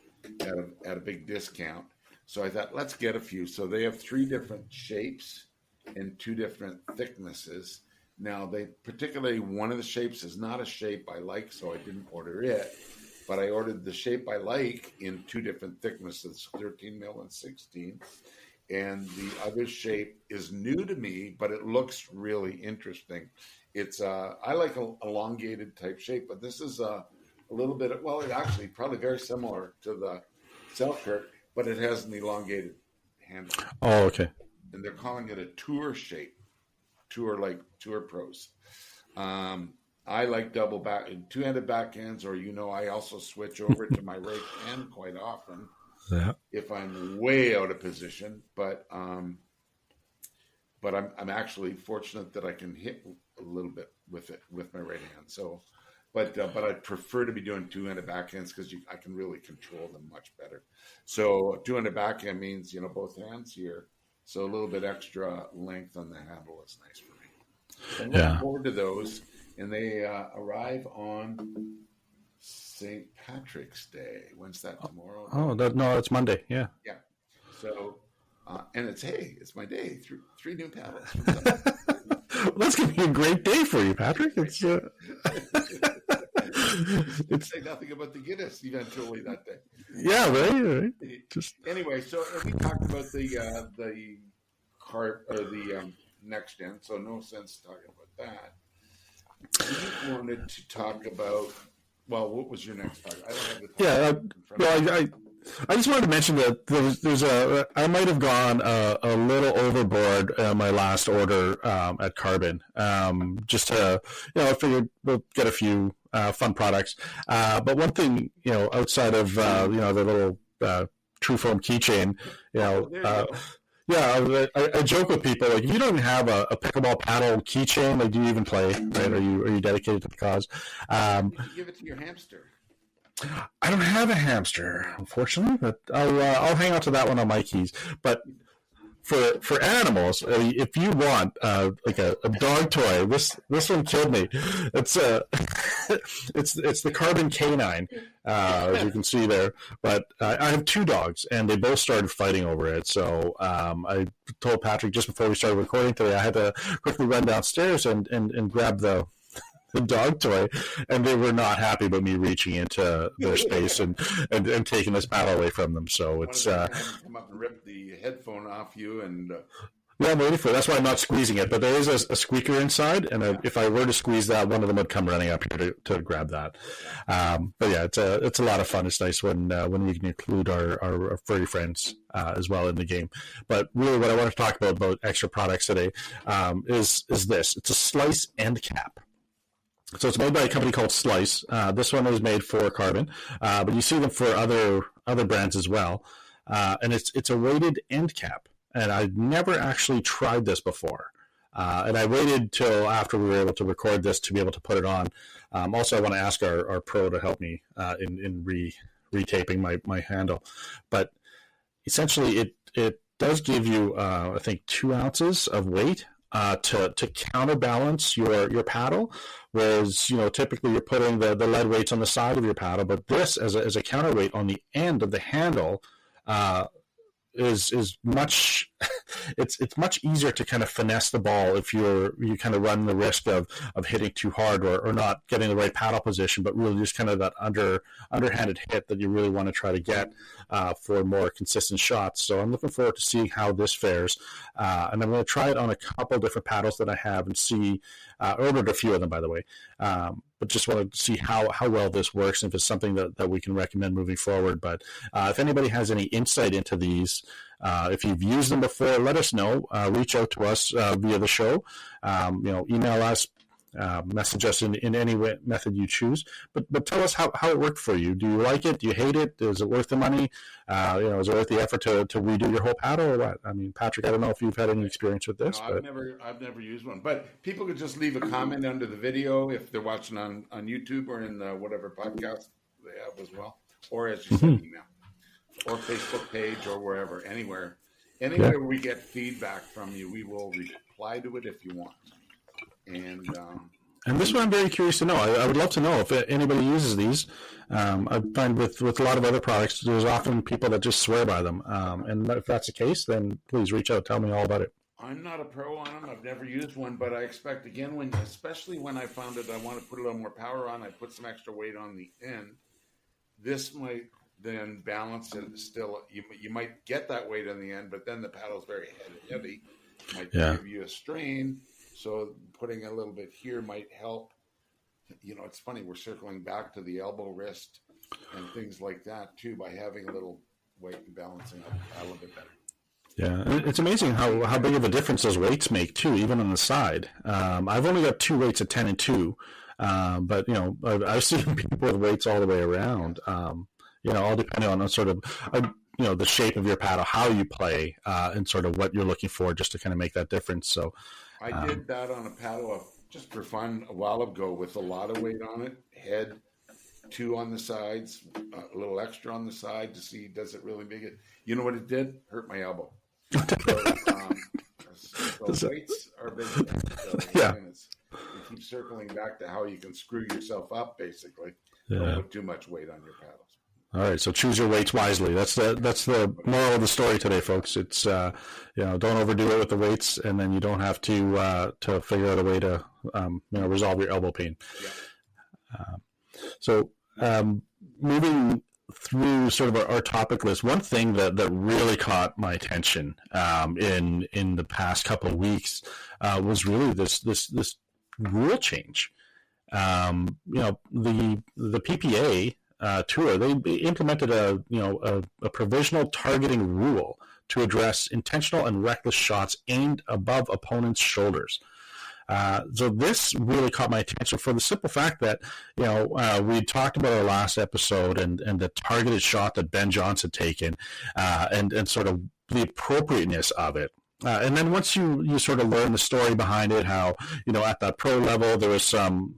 at a big discount. So I thought, let's get a few. So they have 3 different shapes and 2 different thicknesses. Now, particularly one of the shapes is not a shape I like, so I didn't order it. But I ordered the shape I like in 2 different thicknesses, 13 mil and 16. And the other shape is new to me, but it looks really interesting. It's I like an elongated type shape, but this is a little bit, well, it actually probably very similar to the Selkirk, but it has an elongated handle. Oh, okay. And they're calling it a tour shape. Tour pros. I like double back, 2-handed backhands, or I also switch over to my right hand quite often if I'm way out of position. But I'm actually fortunate that I can hit a little bit with it with my right hand. So, but I prefer to be doing 2-handed backhands because I can really control them much better. So 2-handed backhand means both hands here. So a little bit extra length on the handle is nice for me. So I'm looking forward to those. And they arrive on St. Patrick's Day. When's that, tomorrow? No, it's Monday. Yeah. Yeah. So, and it's my day. 3 new paddles. Well, that's going to be a great day for you, Patrick. It's say nothing about the Guinness eventually that day. Yeah, right. Anyway, so we talked about the cart or the next gen, so no sense talking about that. We wanted to talk about. Well, what was your next topic? I don't have the topic I just wanted to mention that I might have gone a little overboard my last order at Carbon. Just to I figured we'll get a few fun products. But one thing outside of the little TrueFoam keychain, I joke with people like, if you don't have a pickleball paddle keychain, like, do you even play? Right? Are you dedicated to the cause? You give it to your hamster. I don't have a hamster, unfortunately, but I'll hang on to that one on my keys. But for animals, if you want like a dog toy, this one killed me. It's it's the Carbon Canine, as you can see there. But I have 2 dogs, and they both started fighting over it. So I told Patrick just before we started recording today, I had to quickly run downstairs and grab the dog toy, and they were not happy about me reaching into their space and taking this paddle away from them. So it's come up and rip the headphone off you, and yeah, I'm waiting for it. That's why I'm not squeezing it. But there is a squeaker inside, and if I were to squeeze that, one of them would come running up here to grab that. But yeah, it's a lot of fun. It's nice when we can include our furry friends as well in the game. But really, what I want to talk about extra products today is this. It's a Slice end cap. So it's made by a company called Slice. This one is made for Carbon, but you see them for other brands as well. And it's a weighted end cap. And I'd never actually tried this before. And I waited till after we were able to record this to be able to put it on. Also, I want to ask our pro to help me in retaping my handle. But essentially, it does give you, I think, 2 ounces of weight to counterbalance your paddle, whereas typically you're putting the lead weights on the side of your paddle, but this as a counterweight on the end of the handle is much it's much easier to kind of finesse the ball if you kind of run the risk of hitting too hard or not getting the right paddle position, but really just kind of that underhanded hit that you really want to try to get for more consistent shots. So I'm looking forward to seeing how this fares, and I'm going to try it on a couple different paddles that I have and see. I ordered a few of them, by the way, but just want to see how well this works and if it's something that we can recommend moving forward. But if anybody has any insight into these, if you've used them before, let us know. Reach out to us via the show. Email us, message us in any method you choose. But tell us how it worked for you. Do you like it? Do you hate it? Is it worth the money? Is it worth the effort to redo your whole paddle or what? I mean, Patrick, I don't know if you've had any experience with this. No, I've never used one. But people could just leave a comment under the video if they're watching on YouTube or in whatever podcast they have as well, or as you said, email. Or Facebook page or wherever, anywhere we get feedback from you, we will reply to it if you want. And And this one I'm very curious to know. I would love to know if anybody uses these. I find with a lot of other products, there's often people that just swear by them. And if that's the case, then please reach out. Tell me all about it. I'm not a pro on them. I've never used one, but I expect, again, especially when I found it, I want to put a little more power on, I put some extra weight on the end. This might then balance it still. You might get that weight on the end, but then the paddle's very heavy. Might give you a strain. So putting a little bit here might help. It's funny, we're circling back to the elbow, wrist, and things like that too by having a little weight and balancing out a little bit better. Yeah, it's amazing how big of a difference those weights make too, even on the side. I've only got two weights at 10 and 2, but I've seen people with weights all the way around. All depending on sort of the shape of your paddle, how you play, and sort of what you're looking for, just to kind of make that difference. So I did that on a paddle just for fun a while ago with a lot of weight on it, head, 2 on the sides, a little extra on the side to see does it really make it. You know what it did? Hurt my elbow. So weights are big. Yeah. You keep circling back to how you can screw yourself up, basically. Yeah. Don't put too much weight on your paddles. All right, so choose your weights wisely. That's the moral of the story today, folks. It's don't overdo it with the weights, and then you don't have to figure out a way to resolve your elbow pain. Yeah. Moving through sort of our topic list, one thing that really caught my attention in the past couple of weeks was really this rule change. The PPA tour, they implemented a provisional targeting rule to address intentional and reckless shots aimed above opponents' shoulders. So this really caught my attention for the simple fact that, we talked about our last episode and the targeted shot that Ben Johnson had taken, and sort of the appropriateness of it. And then once you sort of learn the story behind it, how, at that pro level, there was some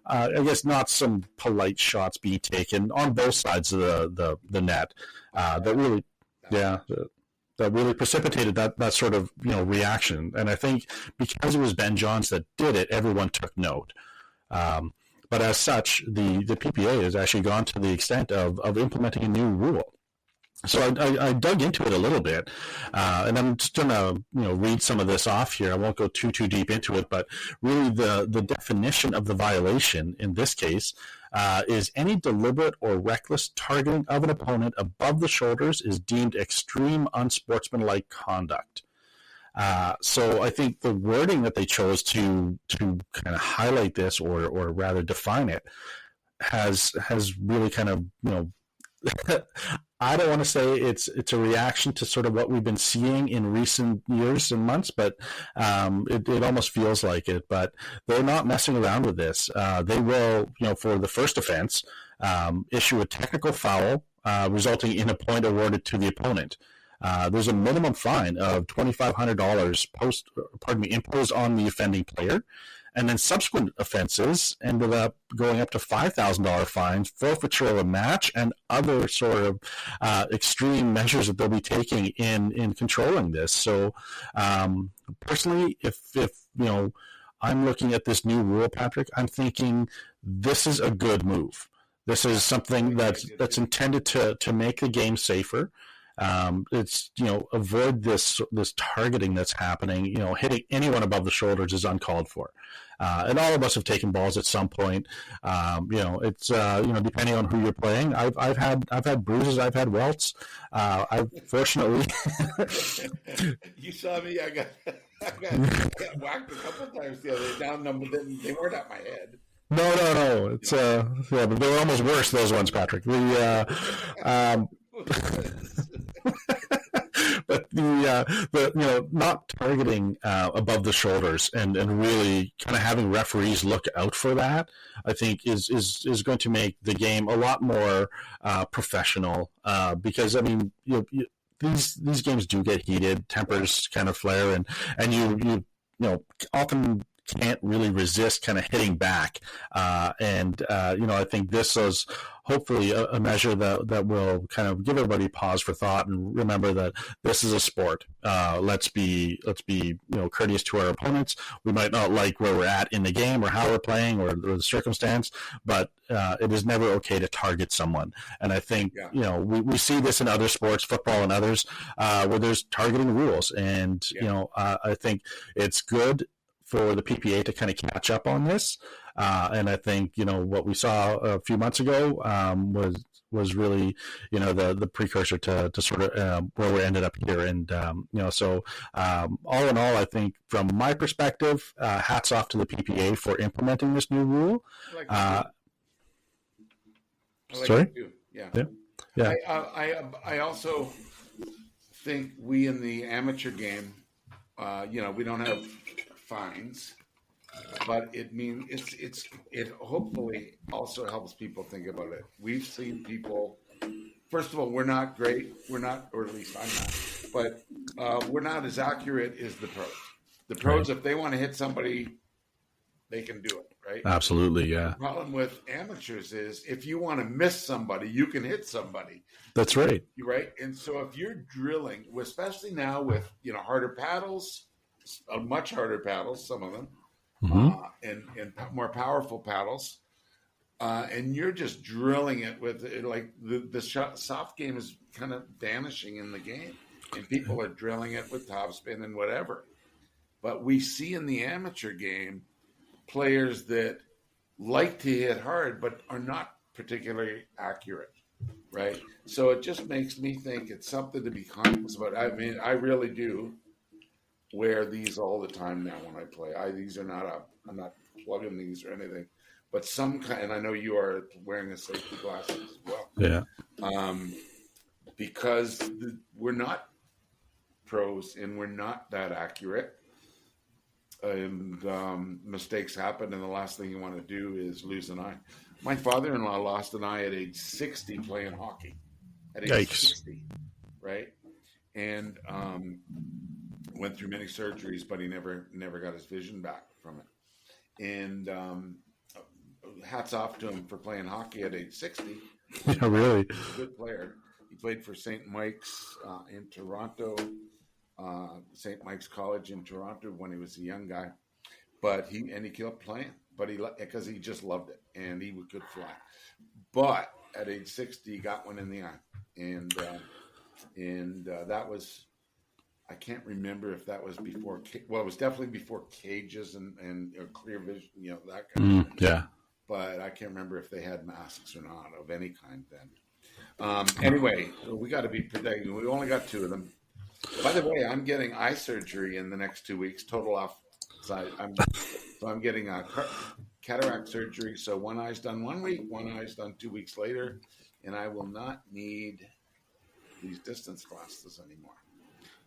I guess not some polite shots being taken on both sides of the net, that really, that really precipitated that sort of reaction. And I think because it was Ben Johns that did it, everyone took note. But as such, the PPA has actually gone to the extent of implementing a new rule. So I dug into it a little bit, and I'm just going to read some of this off here. I won't go too deep into it, but really the definition of the violation in this case is any deliberate or reckless targeting of an opponent above the shoulders is deemed extreme unsportsmanlike conduct. So I think the wording that they chose to kind of highlight this, or rather define it, has really kind of I don't want to say it's a reaction to sort of what we've been seeing in recent years and months, but it almost feels like it. But they're not messing around with this. They will, for the first offense, issue a technical foul resulting in a point awarded to the opponent. There's a minimum fine of $2,500 imposed on the offending player. And then subsequent offenses ended up going up to $5,000 fines, forfeiture of a match, and other sort of extreme measures that they'll be taking in controlling this. So, personally, if I'm looking at this new rule, Patrick, I'm thinking this is a good move. This is something that's intended to make the game safer. It's avoid this targeting that's happening. Hitting anyone above the shoulders is uncalled for, and all of us have taken balls at some point. It's depending on who you're playing. I've had bruises. I've had welts. I've fortunately. You saw me. I got whacked a couple of times the other day. Down them, but they weren't at my head. No. It's but they were almost worse. Those ones, Patrick. But the not targeting above the shoulders and really kind of having referees look out for that, I think is going to make the game a lot more professional. Because I mean, these games do get heated, tempers kind of flare, and you often can't really resist kind of hitting back. I think this is hopefully a measure that will kind of give everybody pause for thought and remember that this is a sport. Let's be courteous to our opponents. We might not like where we're at in the game or how we're playing or the circumstance, but it is never okay to target someone. And I think we see this in other sports, football and others, where there's targeting rules. And I think it's good for the PPA to kind of catch up on this. And I think, what we saw a few months ago was really, the precursor to sort of where we ended up here. And, so all in all, I think from my perspective, hats off to the PPA for implementing this new rule. Sorry? Yeah. I also think we in the amateur game, we don't have fines, but it hopefully also helps people think about it. We've seen people, first of all, we're not great. We're not, or at least I'm not, but we're not as accurate as the pros. The pros, if they want to hit somebody, they can do it, right? Absolutely, yeah. The problem with amateurs is if you want to miss somebody, you can hit somebody. That's right. Right? And so if you're drilling, especially now with, harder paddles, much harder paddles, some of them, and more powerful paddles, and you're just drilling it with it, like the soft game is kind of vanishing in the game, and people are drilling it with topspin and whatever. But we see in the amateur game players that like to hit hard but are not particularly accurate, right? So it just makes me think it's something to be conscious about. I mean, I really do wear these all the time now when I play. I'm not plugging these or anything, but some kind, and I know you are wearing a safety glasses as well. Yeah. Because we're not pros and we're not that accurate. And mistakes happen, and the last thing you want to do is lose an eye. My father-in-law lost an eye at age 60 playing hockey. At age 60, right? And went through many surgeries, but he never got his vision back from it. And hats off to him for playing hockey at age 60. Oh, really? He's a good player. He played for St. Mike's in Toronto. St. Mike's College in Toronto when he was a young guy, but he kept playing, because he just loved it and he could fly. But at age 60, he got one in the eye, and that was, I can't remember if that was before. Well, it was definitely before cages and clear vision, that kind of thing. Yeah. But I can't remember if they had masks or not of any kind then. Anyway, we got to be protected. We only got 2 of them. By the way, I'm getting eye surgery in the next 2 weeks, total off side. I'm getting a cataract surgery. So one eye's done 1 week, one eye's done 2 weeks later, and I will not need these distance glasses anymore.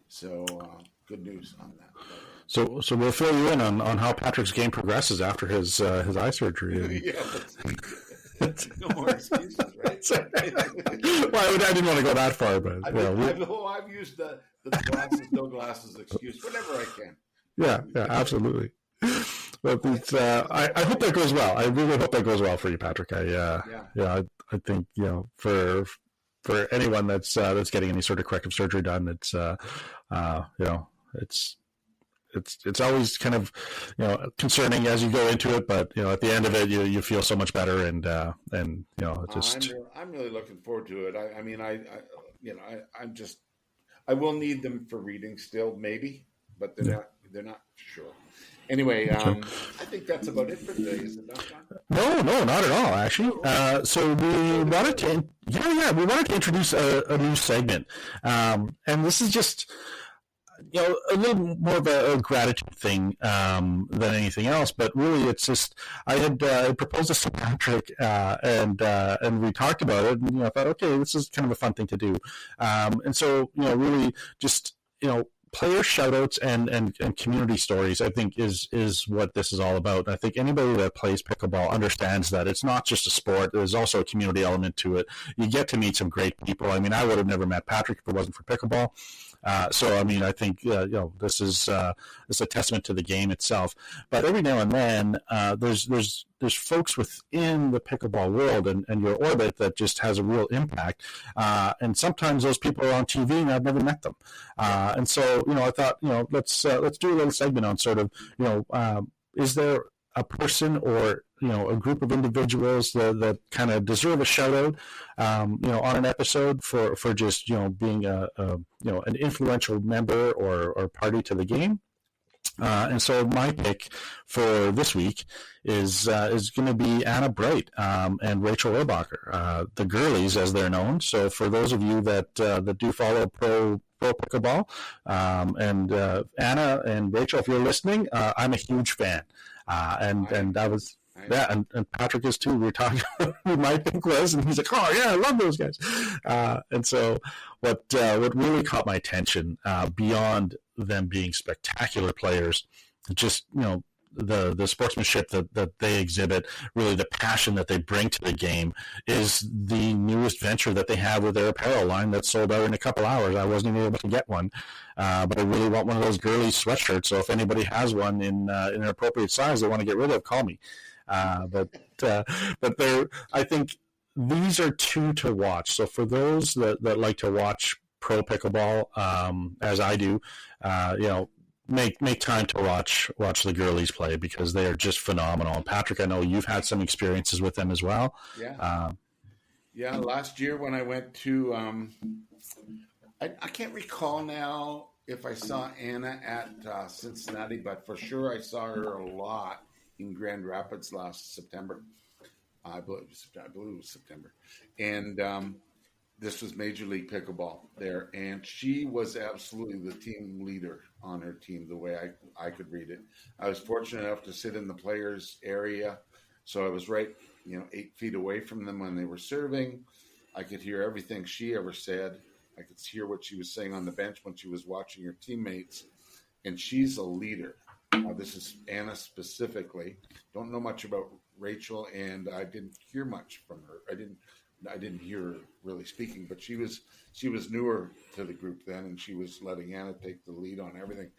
So good news on that. So we'll fill you in on how Patrick's game progresses after his eye surgery. Yeah, no more excuses, right? Well, I didn't want to go that far, but I've used the glasses, no glasses excuse whenever I can. Yeah, absolutely. But I hope that goes well. I really hope that goes well for you, Patrick. I think for anyone that's getting any sort of corrective surgery done, it's always kind of concerning as you go into it, but at the end of it you feel so much better, and just I'm really looking forward to it. I will need them for reading still, maybe, but they're not sure. Anyway, I think that's about it for today, is it not, John? No, not at all, actually. So we wanted to introduce a new segment, and this is just a little more of a gratitude thing than anything else. But really, it's just I had proposed this to Patrick, and we talked about it, and I thought, okay, this is kind of a fun thing to do, and so really just player shoutouts and community stories, I think, is what this is all about. I think anybody that plays pickleball understands that it's not just a sport. There's also a community element to it. You get to meet some great people. I mean, I would have never met Patrick if it wasn't for pickleball. So, I mean, I think this is a testament to the game itself. But every now and then, there's folks within the pickleball world and your orbit that just has a real impact. And sometimes those people are on TV, and I've never met them. And so, I thought, let's do a little segment on sort of, is there a person or a group of individuals that kind of deserve a shout out, on an episode for just being an influential member or party to the game. And so my pick for this week is going to be Anna Bright and Rachel Rohrbacher, the Girlies as they're known. So for those of you that do follow pro pickleball, and Anna and Rachel, if you're listening, I'm a huge fan. And I was. Yeah, and Patrick is too. We were talking about who my pick was, and he's like, "Oh yeah, I love those guys." And so, what really caught my attention, beyond them being spectacular players, just the sportsmanship that they exhibit, really the passion that they bring to the game, is the newest venture that they have with their apparel line that sold out in a couple hours. I wasn't even able to get one, but I really want one of those Girlies sweatshirts. So if anybody has one in an appropriate size they want to get rid of, call me. But they're, I think these are two to watch. So for those that like to watch pro pickleball, as I do, make time to watch the Girlies play, because they are just phenomenal. And Patrick, I know you've had some experiences with them as well. Yeah. Last year when I went to, I can't recall now if I saw Anna at Cincinnati, but for sure I saw her a lot in Grand Rapids last September. I believe it was September. And this was Major League Pickleball there. And she was absolutely the team leader on her team, the way I could read it. I was fortunate enough to sit in the players' area. So I was right, 8 feet away from them when they were serving. I could hear everything she ever said. I could hear what she was saying on the bench when she was watching her teammates. And she's a leader. This is Anna specifically. Don't know much about Rachel, and I didn't hear much from her. I didn't hear her really speaking, but she was newer to the group then, and she was letting Anna take the lead on everything.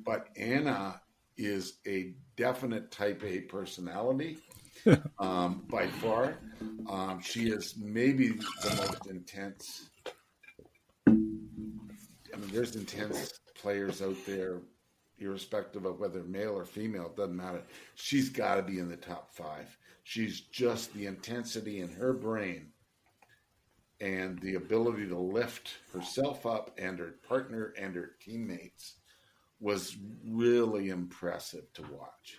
But Anna is a definite Type A personality, by far. She is maybe the most intense. I mean, there's intense players out there, irrespective of whether male or female, it doesn't matter. She's got to be in the top 5. She's just, the intensity in her brain and the ability to lift herself up and her partner and her teammates was really impressive to watch,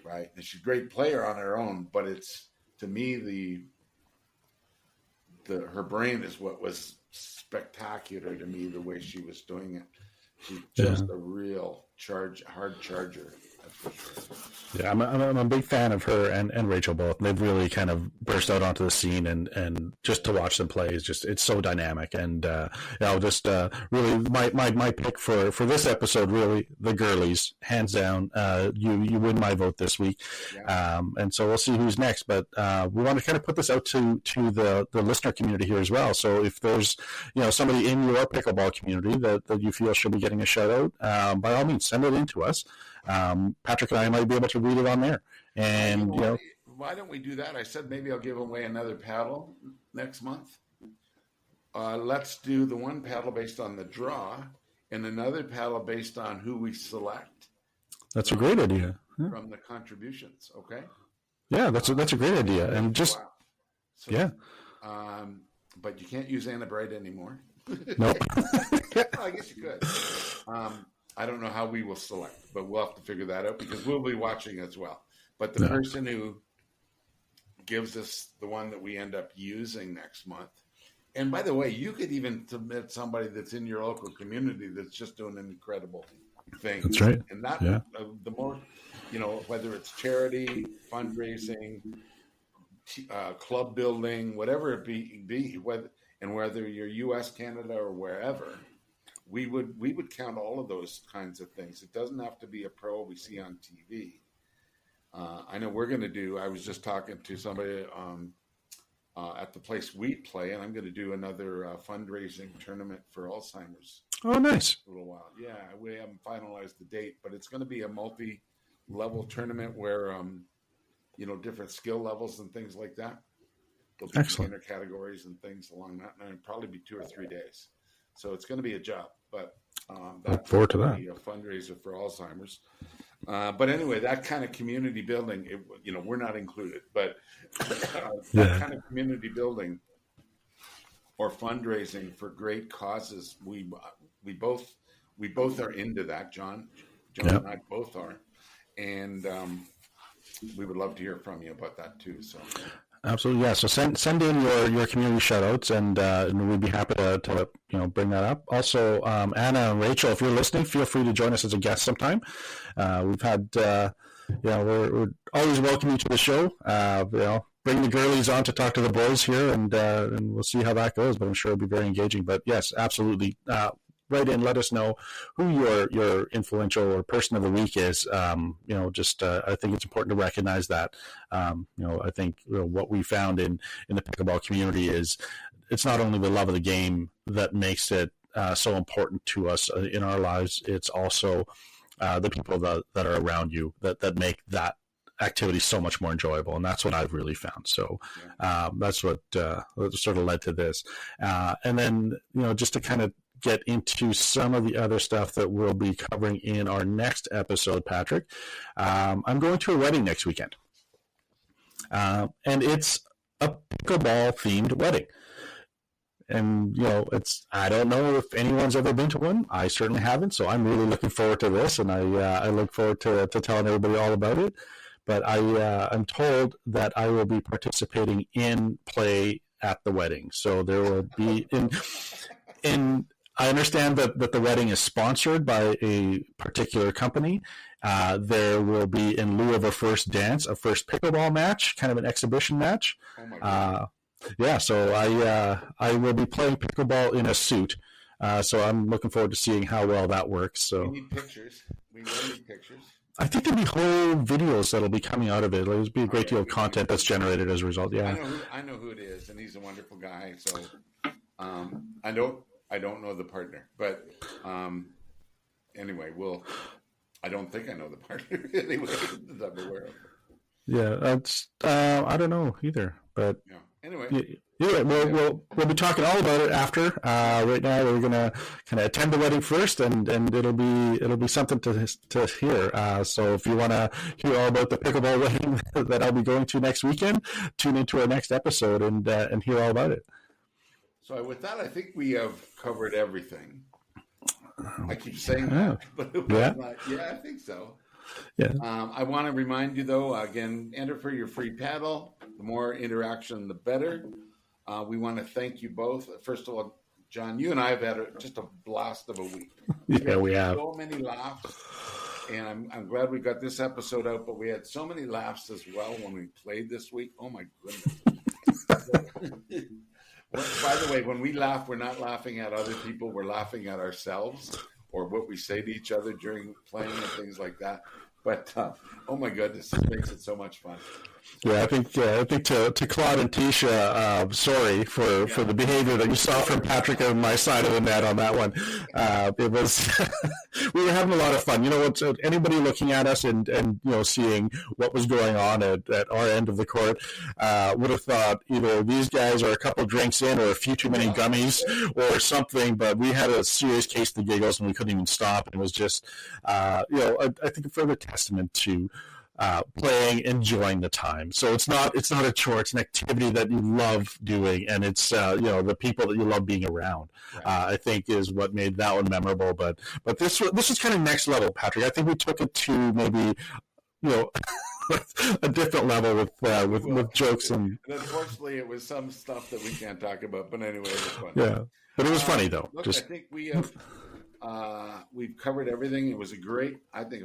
right? And she's a great player on her own, but it's, to me, her brain is what was spectacular to me, the way she was doing it. She's just a real hard charger. That's for sure. Yeah, I'm a big fan of her and Rachel both. They've really kind of burst out onto the scene, and just to watch them play is just, it's so dynamic. And really my pick for this episode, really, the Girlies, hands down. You win my vote this week. Yeah. And so we'll see who's next. But we want to kind of put this out to the listener community here as well. So if there's somebody in your pickleball community that you feel should be getting a shout out, by all means, send it in to us. Patrick and I might be able to read it on there. And why don't we do that? I said maybe I'll give away another paddle next month. Let's do the one paddle based on the draw, and another paddle based on who we select. That's a great idea. From the contributions. Okay. Yeah, that's a great idea. And just but you can't use Anna Bright anymore. Nope. I guess you could. I don't know how we will select, but we'll have to figure that out, because we'll be watching as well. But the person who gives us the one that we end up using next month, and by the way, you could even submit somebody that's in your local community that's just doing an incredible thing. That's right. And that the more, whether it's charity, fundraising, club building, whatever it be, whether you're U.S., Canada, or wherever. we would count all of those kinds of things. It doesn't have to be a pro we see on TV. I know we're going to do. I was just talking to somebody at the place we play, and I'm going to do another fundraising tournament for Alzheimer's. Oh, nice. A little while. Yeah, we haven't finalized the date, but it's going to be a multi-level tournament where, different skill levels and things like that. There'll be Excellent. beginner categories and things along that, and it'll probably be 2 or 3 days. So it's going to be a job, but look forward to that. Be a fundraiser for Alzheimer's. But anyway, that kind of community building, we're not included, but that kind of community building or fundraising for great causes, we both are into that. John and I both are, and we would love to hear from you about that too. So. Absolutely, yeah. So send in your community shoutouts, and we'd be happy to bring that up. Also, Anna and Rachel, if you're listening, feel free to join us as a guest sometime. We've had, we're always welcome you to the show. Bring the girlies on to talk to the boys here, and we'll see how that goes. But I'm sure it'll be very engaging. But yes, absolutely. Write in, let us know who your influential or person of the week is. I think it's important to recognize that. I think what we found in the pickleball community is it's not only the love of the game that makes it so important to us in our lives. It's also the people that are around you that make that activity so much more enjoyable, and that's what I've really found. So that's what sort of led to this. And then just to kind of get into some of the other stuff that we'll be covering in our next episode, Patrick. I'm going to a wedding next weekend. And it's a pickleball themed wedding. And, I don't know if anyone's ever been to one. I certainly haven't. So I'm really looking forward to this. And I look forward to telling everybody all about it. But I'm told that I will be participating in play at the wedding. So there will be I understand that the wedding is sponsored by a particular company. There will be, in lieu of a first dance, a first pickleball match, kind of an exhibition match. Oh my God. So I will be playing pickleball in a suit. So I'm looking forward to seeing how well that works. So we need pictures. We will need pictures. I think there'll be whole videos that'll be coming out of it. There'll be a great deal of content that's generated as a result. Yeah, I know who it is, and he's a wonderful guy. So I don't know the partner, but anyway, I don't think I know the partner anyway that I'm aware of. Yeah, that's I don't know either, but yeah. Anyway, we'll be talking all about it after. Right now, we're gonna kind of attend the wedding first, and it'll be something to hear. So if you want to hear all about the pickleball wedding that I'll be going to next weekend, tune into our next episode and hear all about it. So with that, I think we have covered everything. I keep saying that, but I think so. Yeah. I want to remind you, though, again, enter for your free paddle. The more interaction, the better. We want to thank you both. First of all, John, you and I have had just a blast of a week. Yeah, we have. So many laughs, and I'm glad we got this episode out, but we had so many laughs as well when we played this week. Oh, my goodness. By the way, when we laugh, we're not laughing at other people. We're laughing at ourselves or what we say to each other during playing and things like that. But, oh, my goodness, it makes it so much fun. Yeah, I think to Claude and Tisha, sorry for the behavior that you saw from Patrick on my side of the net on that one. It was we were having a lot of fun. Anybody looking at us and seeing what was going on at our end of the court would have thought either these guys are a couple drinks in or a few too many gummies or something. But we had a serious case of the giggles and we couldn't even stop. It was just I think a further testament to playing, enjoying the time. So it's not a chore. It's an activity that you love doing, and it's the people that you love being around. Right. I think is what made that one memorable. But this was kind of next level, Patrick. I think we took it to maybe a different level with jokes and unfortunately, it was some stuff that we can't talk about. But anyway, it was fun. Yeah, but it was funny though. Look, I think we have. We've covered everything. It was a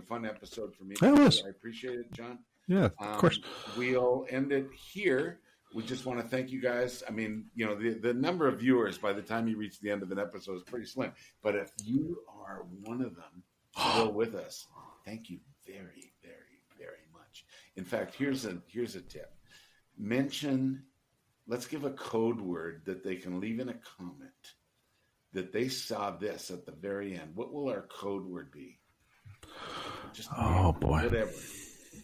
fun episode for me. It was. I appreciate it, John. Yeah, of course. We'll end it here. we just want to thank you guys. I mean, you know, the number of viewers by the time you reach the end of an episode is pretty slim. But if you are one of them still with us, thank you very, very, very much. In fact, here's a tip. Let's give a code word that they can leave in a comment that they saw this at the very end. What will our code word be? Just boy. Whatever.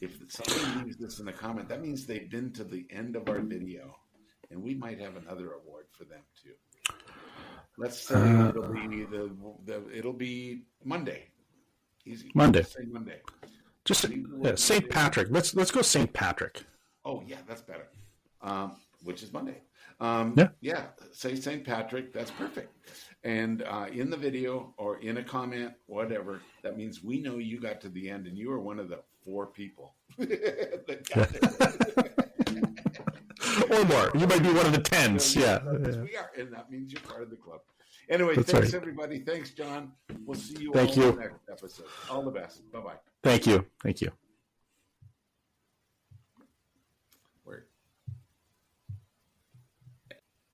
If somebody leaves this in a comment, that means they've been to the end of our video, and we might have another award for them too. Let's say it'll be Monday. Easy. Monday. Say Monday. Just St. Patrick. Let's go St. Patrick. Oh yeah, that's better. Which is Monday. Say St. Patrick. That's perfect. And in the video or in a comment, whatever, that means we know you got to the end and you are one of the 4 people that got it. Or more. You might be one of the 10s. We are, and that means you're part of the club. Anyway, thanks everybody. Thanks, John. We'll see you in the next episode. All the best. Bye-bye. Thank you. Word.